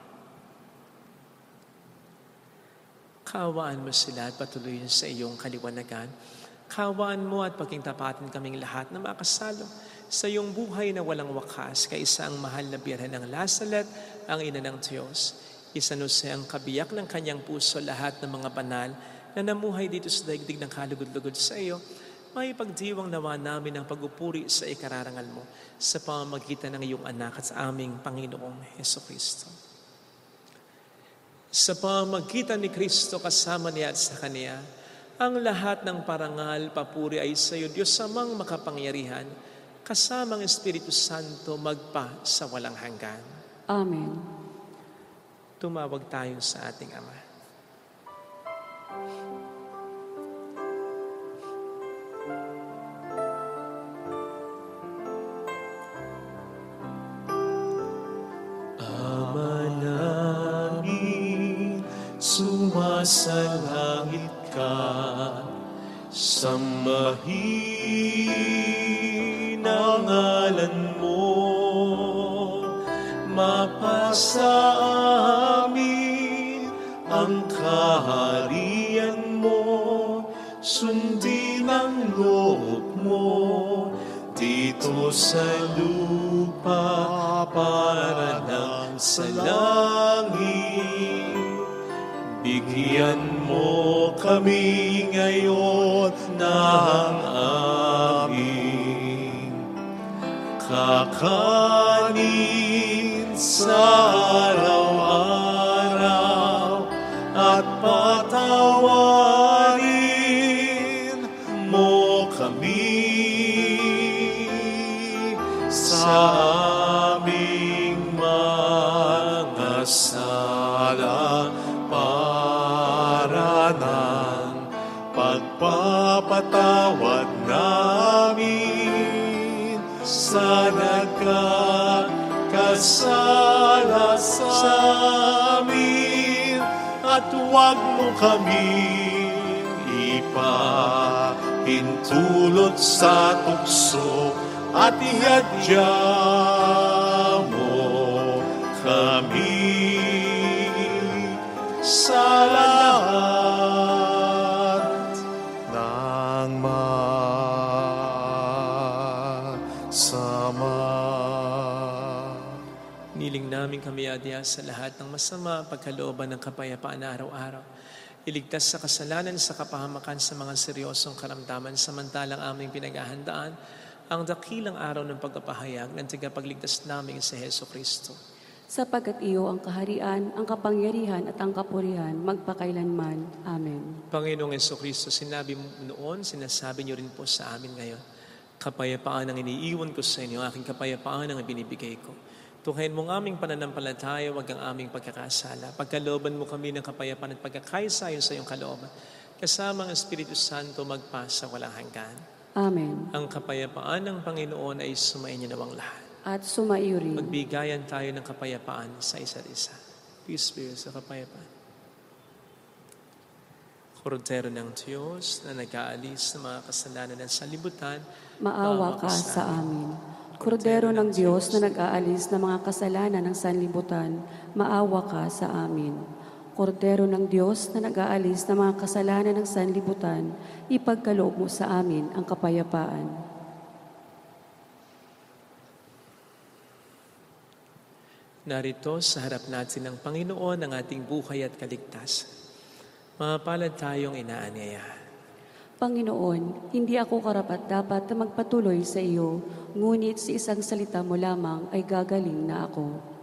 Kaawaan mo sila at patuloy sa iyong kaliwanagan. Kaawaan mo at pagkingtapatin kaming lahat na makasalo sa iyong buhay na walang wakas, kaisa ang mahal na Birhen ng Lasalet, ang ina ng Diyos. Isanuse ang kabiyak ng kanyang puso lahat ng mga banal na namuhay dito sa daigdig ng kalugod-lugod sa iyo. May pagdiwang nawa namin ang pag-upuri sa ikararangal mo sa pamamagitan ng iyong anak at sa aming Panginoong Hesukristo. Sa pamamagitan ni Kristo kasama niya at sa Kanya, ang lahat ng parangal, papuri ay sa iyo, Diyos Amang makapangyarihan, kasama ang Espiritu Santo magpa sa walang hanggan. Amen. Tumawag tayo sa ating Ama. Sumasalangit ka, sambahin ang ngalan mo, mapasa amin ang kaharian mo, sundin ang loob mo, dito sa lupa para ng sa langit. Bigyan mo kami ngayon ng aming kakanin sa araw-araw at patawarin mo kami sa aming mga sala para ng pagpapatawad namin sa nagkakasala sa amin, at huwag mo kaming ipahintulot sa tukso at ihadya mo kami sa lahat ng masama. Niling namin kami adya sa lahat ng masama, pagkalooban ng kapayapaan na araw-araw. Iligtas sa kasalanan, sa kapahamakan, sa mga seryosong karamdaman, samantalang aming pinaghahandaan ang dakilang araw ng pagpapahayag ng tagapagligtas namin sa Hesukristo. Sapagkat iyo ang kaharian, ang kapangyarihan at ang kapurihan magpakailanman. Amen. Panginoong Hesukristo, sinabi mo noon, sinasabi niyo rin po sa amin ngayon, kapayapaan ang iniiwan ko sa inyo, aking kapayapaan ang ibinibigay ko. Tuhayin mo ang aming pananampalataya, wag ang aming pagkakasala. Pagkalooban mo kami ng kapayapaan at pagkakaisa ayon sa iyong kalooban. Kasama ang Espiritu Santo magpa sa walang hanggan. Amen. Ang kapayapaan ng Panginoon ay sumainyo nawang lahat. At sumaiyo rin. Magbigayan tayo ng kapayapaan sa isa't isa. Peace be sa kapayapaan. Kordero ng Diyos na nag-aalis ng mga kasalanan ng sanlibutan, maawa ka sa amin. Kordero ng Diyos na nag-aalis ng mga kasalanan ng sanlibutan, maawa ka sa amin. Kordero ng Diyos na nag-aalis ng mga kasalanan ng sanlibutan, ipagkaloob mo sa amin ang kapayapaan. Narito sa harap natin ng Panginoon ang ating buhay at kaligtasan. Mapalad tayong inaanyaya. Panginoon, hindi ako karapat-dapat na magpatuloy sa iyo, ngunit sa isang salita mo lamang ay gagaling na ako.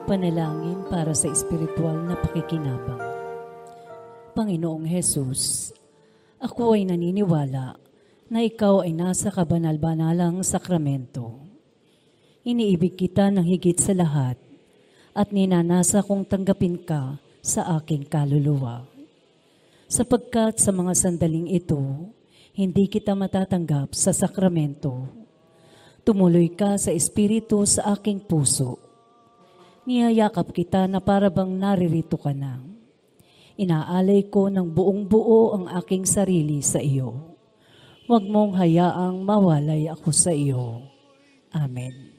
Panalangin para sa espiritual na pakikinabang. Panginoong Hesus, ako ay naniniwala na ikaw ay nasa kabanal-banalang sakramento. Iniibig kita ng higit sa lahat at ninanasa kong tanggapin ka sa aking kaluluwa. Sapagkat sa mga sandaling ito, hindi kita matatanggap sa sakramento. Tumuloy ka sa espiritu sa aking puso. Niyayakap kita na parabang naririto ka na. Inaalay ko ng buong buo ang aking sarili sa iyo. Huwag mong hayaang mawalay ako sa iyo. Amen.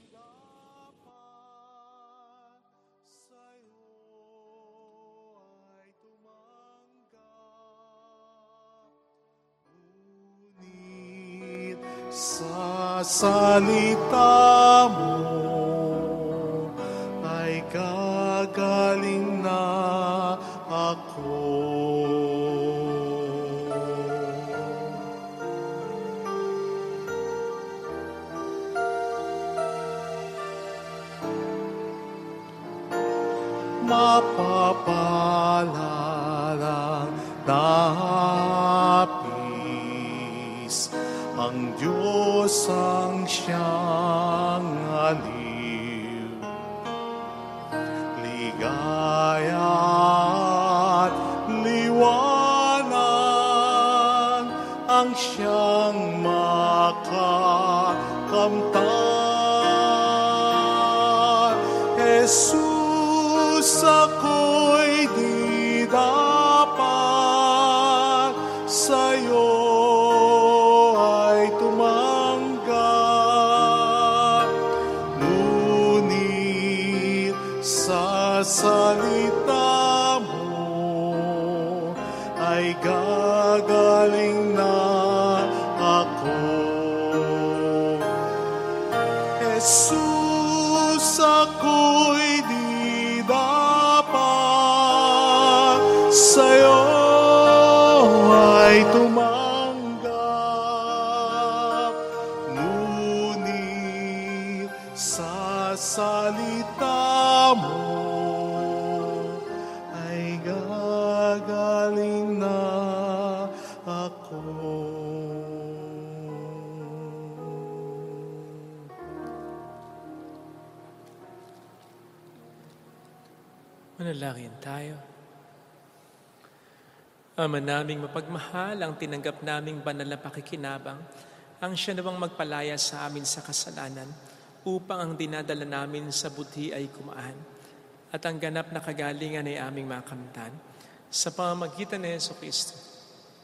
Sa salita mo ay gagaling na ako. Mapapalad ang napis, ang Diyos ang siyang aliw. Ligaya at liwanag ang siyang makakamtan. Jesus, ako'y di dapat sa'yo ay tumanggap. Ngunit sa salita mo ay gagaling na ako. Jesus, ako'y di dapat sa'yo ay tumanggap. Ngunit sa salita mo ay gagaling na ako. Manalangin tayo. Ama naming mapagmahal, ang tinanggap naming banal na pakikinabang, ang siya namang magpalaya sa amin sa kasalanan, upang ang dinadala namin sa budhi ay kumaan, at ang ganap na kagalingan ay aming makamtan. Sa pamamagitan ni Jesucristo,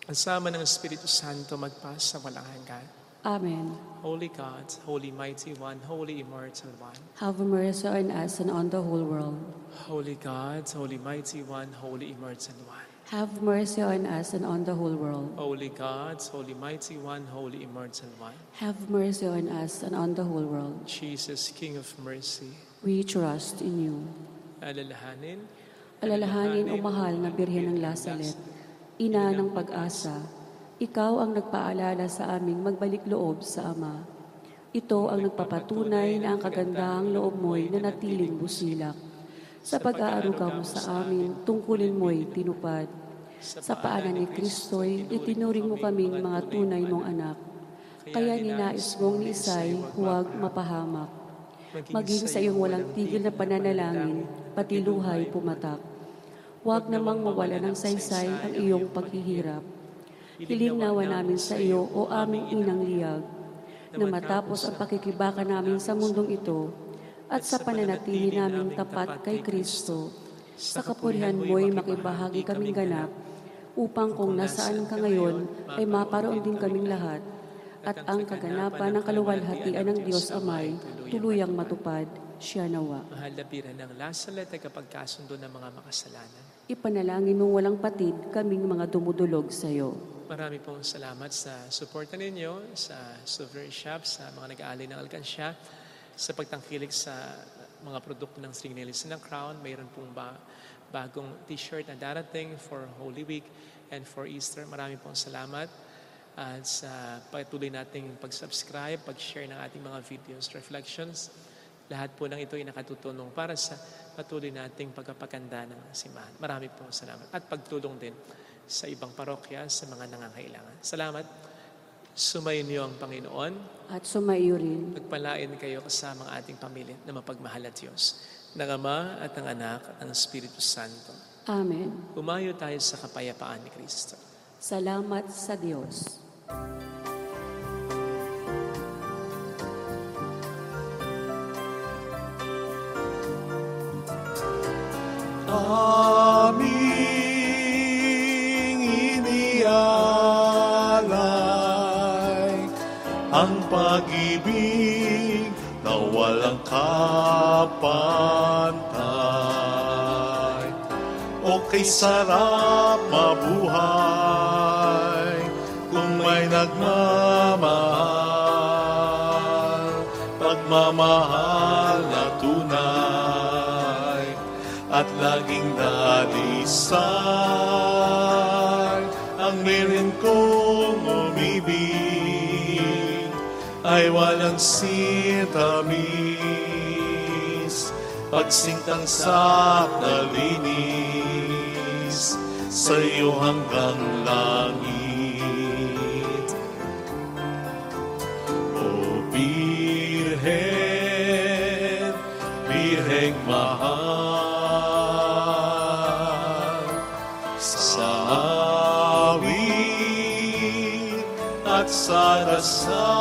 ang sama ng Espiritu Santo magpas sa walang hanggan. Amen. Holy God, Holy Mighty One, Holy Immortal One. Have mercy on us and on the whole world. Holy God, Holy Mighty One, Holy Immortal One. Have mercy on us and on the whole world. Holy God, Holy Mighty One, Holy Immortal One. Have mercy on us and on the whole world. Jesus, King of Mercy. We trust in you. Alalahanin, Alalahanin o mahal na Birhen ng Lazaret, ina ng pag-asa, ikaw ang nagpaalala sa aming magbalik loob sa Ama. Ito ang nagpapatunay na ang kagandahang loob mo'y nanatiling busilak. Sa pag-aaruga mo sa amin, tungkulin mo'y tinupad. Sa paanan ni Kristo'y itinuring mo kaming mga tunay mong anak. Kaya ninais mong ni Isay huwag mapahamak. Maging sa iyong walang tigil na pananalangin, pati luhay pumatak. Huwag namang mawala ng saysay ang iyong paghihirap. Hiling nawa namin sa iyo, o aming inang liyag, na matapos ang pakikibaka namin sa mundong ito, at sa pananatili naming tapat kay Kristo, sa kapurihan mo'y makibahagi kaming ganap, upang kung nasaan ka ngayon, ay maparoon din kaming lahat, at ang kaganapan ng kaluwalhatian ng Diyos Amay tuluyang matupad, siya nawa. Mahal na Birhen ng Lasalet ay kapagkasundo ng mga makasalanan. Ipanalangin mong walang patid kaming mga dumudulog sa iyo. Marami pong salamat sa suporta ninyo, sa souvenir shop, sa mga nag-aali ng alkansya, sa pagtangkilik sa mga produkto ng Signalist ng Crown. Mayroon pong bagong t-shirt na darating for Holy Week and for Easter. Marami pong salamat. At sa patuloy nating pag-subscribe, pag-share ng ating mga videos, reflections. Lahat po ng ito ay nakatutulong para sa patuloy nating pagpapaganda ng simbahan. Marami pong salamat. At pagtulong din sa ibang parokya, sa mga nangangailangan. Salamat. Sumayin niyo ang Panginoon. At sumaiyo rin. Pagpalain kayo kasama ang ating pamilya na mapagmahal na Diyos. Ng Ama at ng Anak at ng Espiritu Santo. Amen. Umayo tayo sa kapayapaan ni Kristo. Salamat sa Diyos. Aming inialay ang pag-ibig na walang kapantay. O kay sarap mabuhay kung may nagmamahal, pagmamahal na tunay at laging dalisay. Ang meron kong umibig ay walang sitamis, pagsintang sak na linis sa iyo hanggang langit. O Birhen, Birheng mahal, sa awit at sa dasal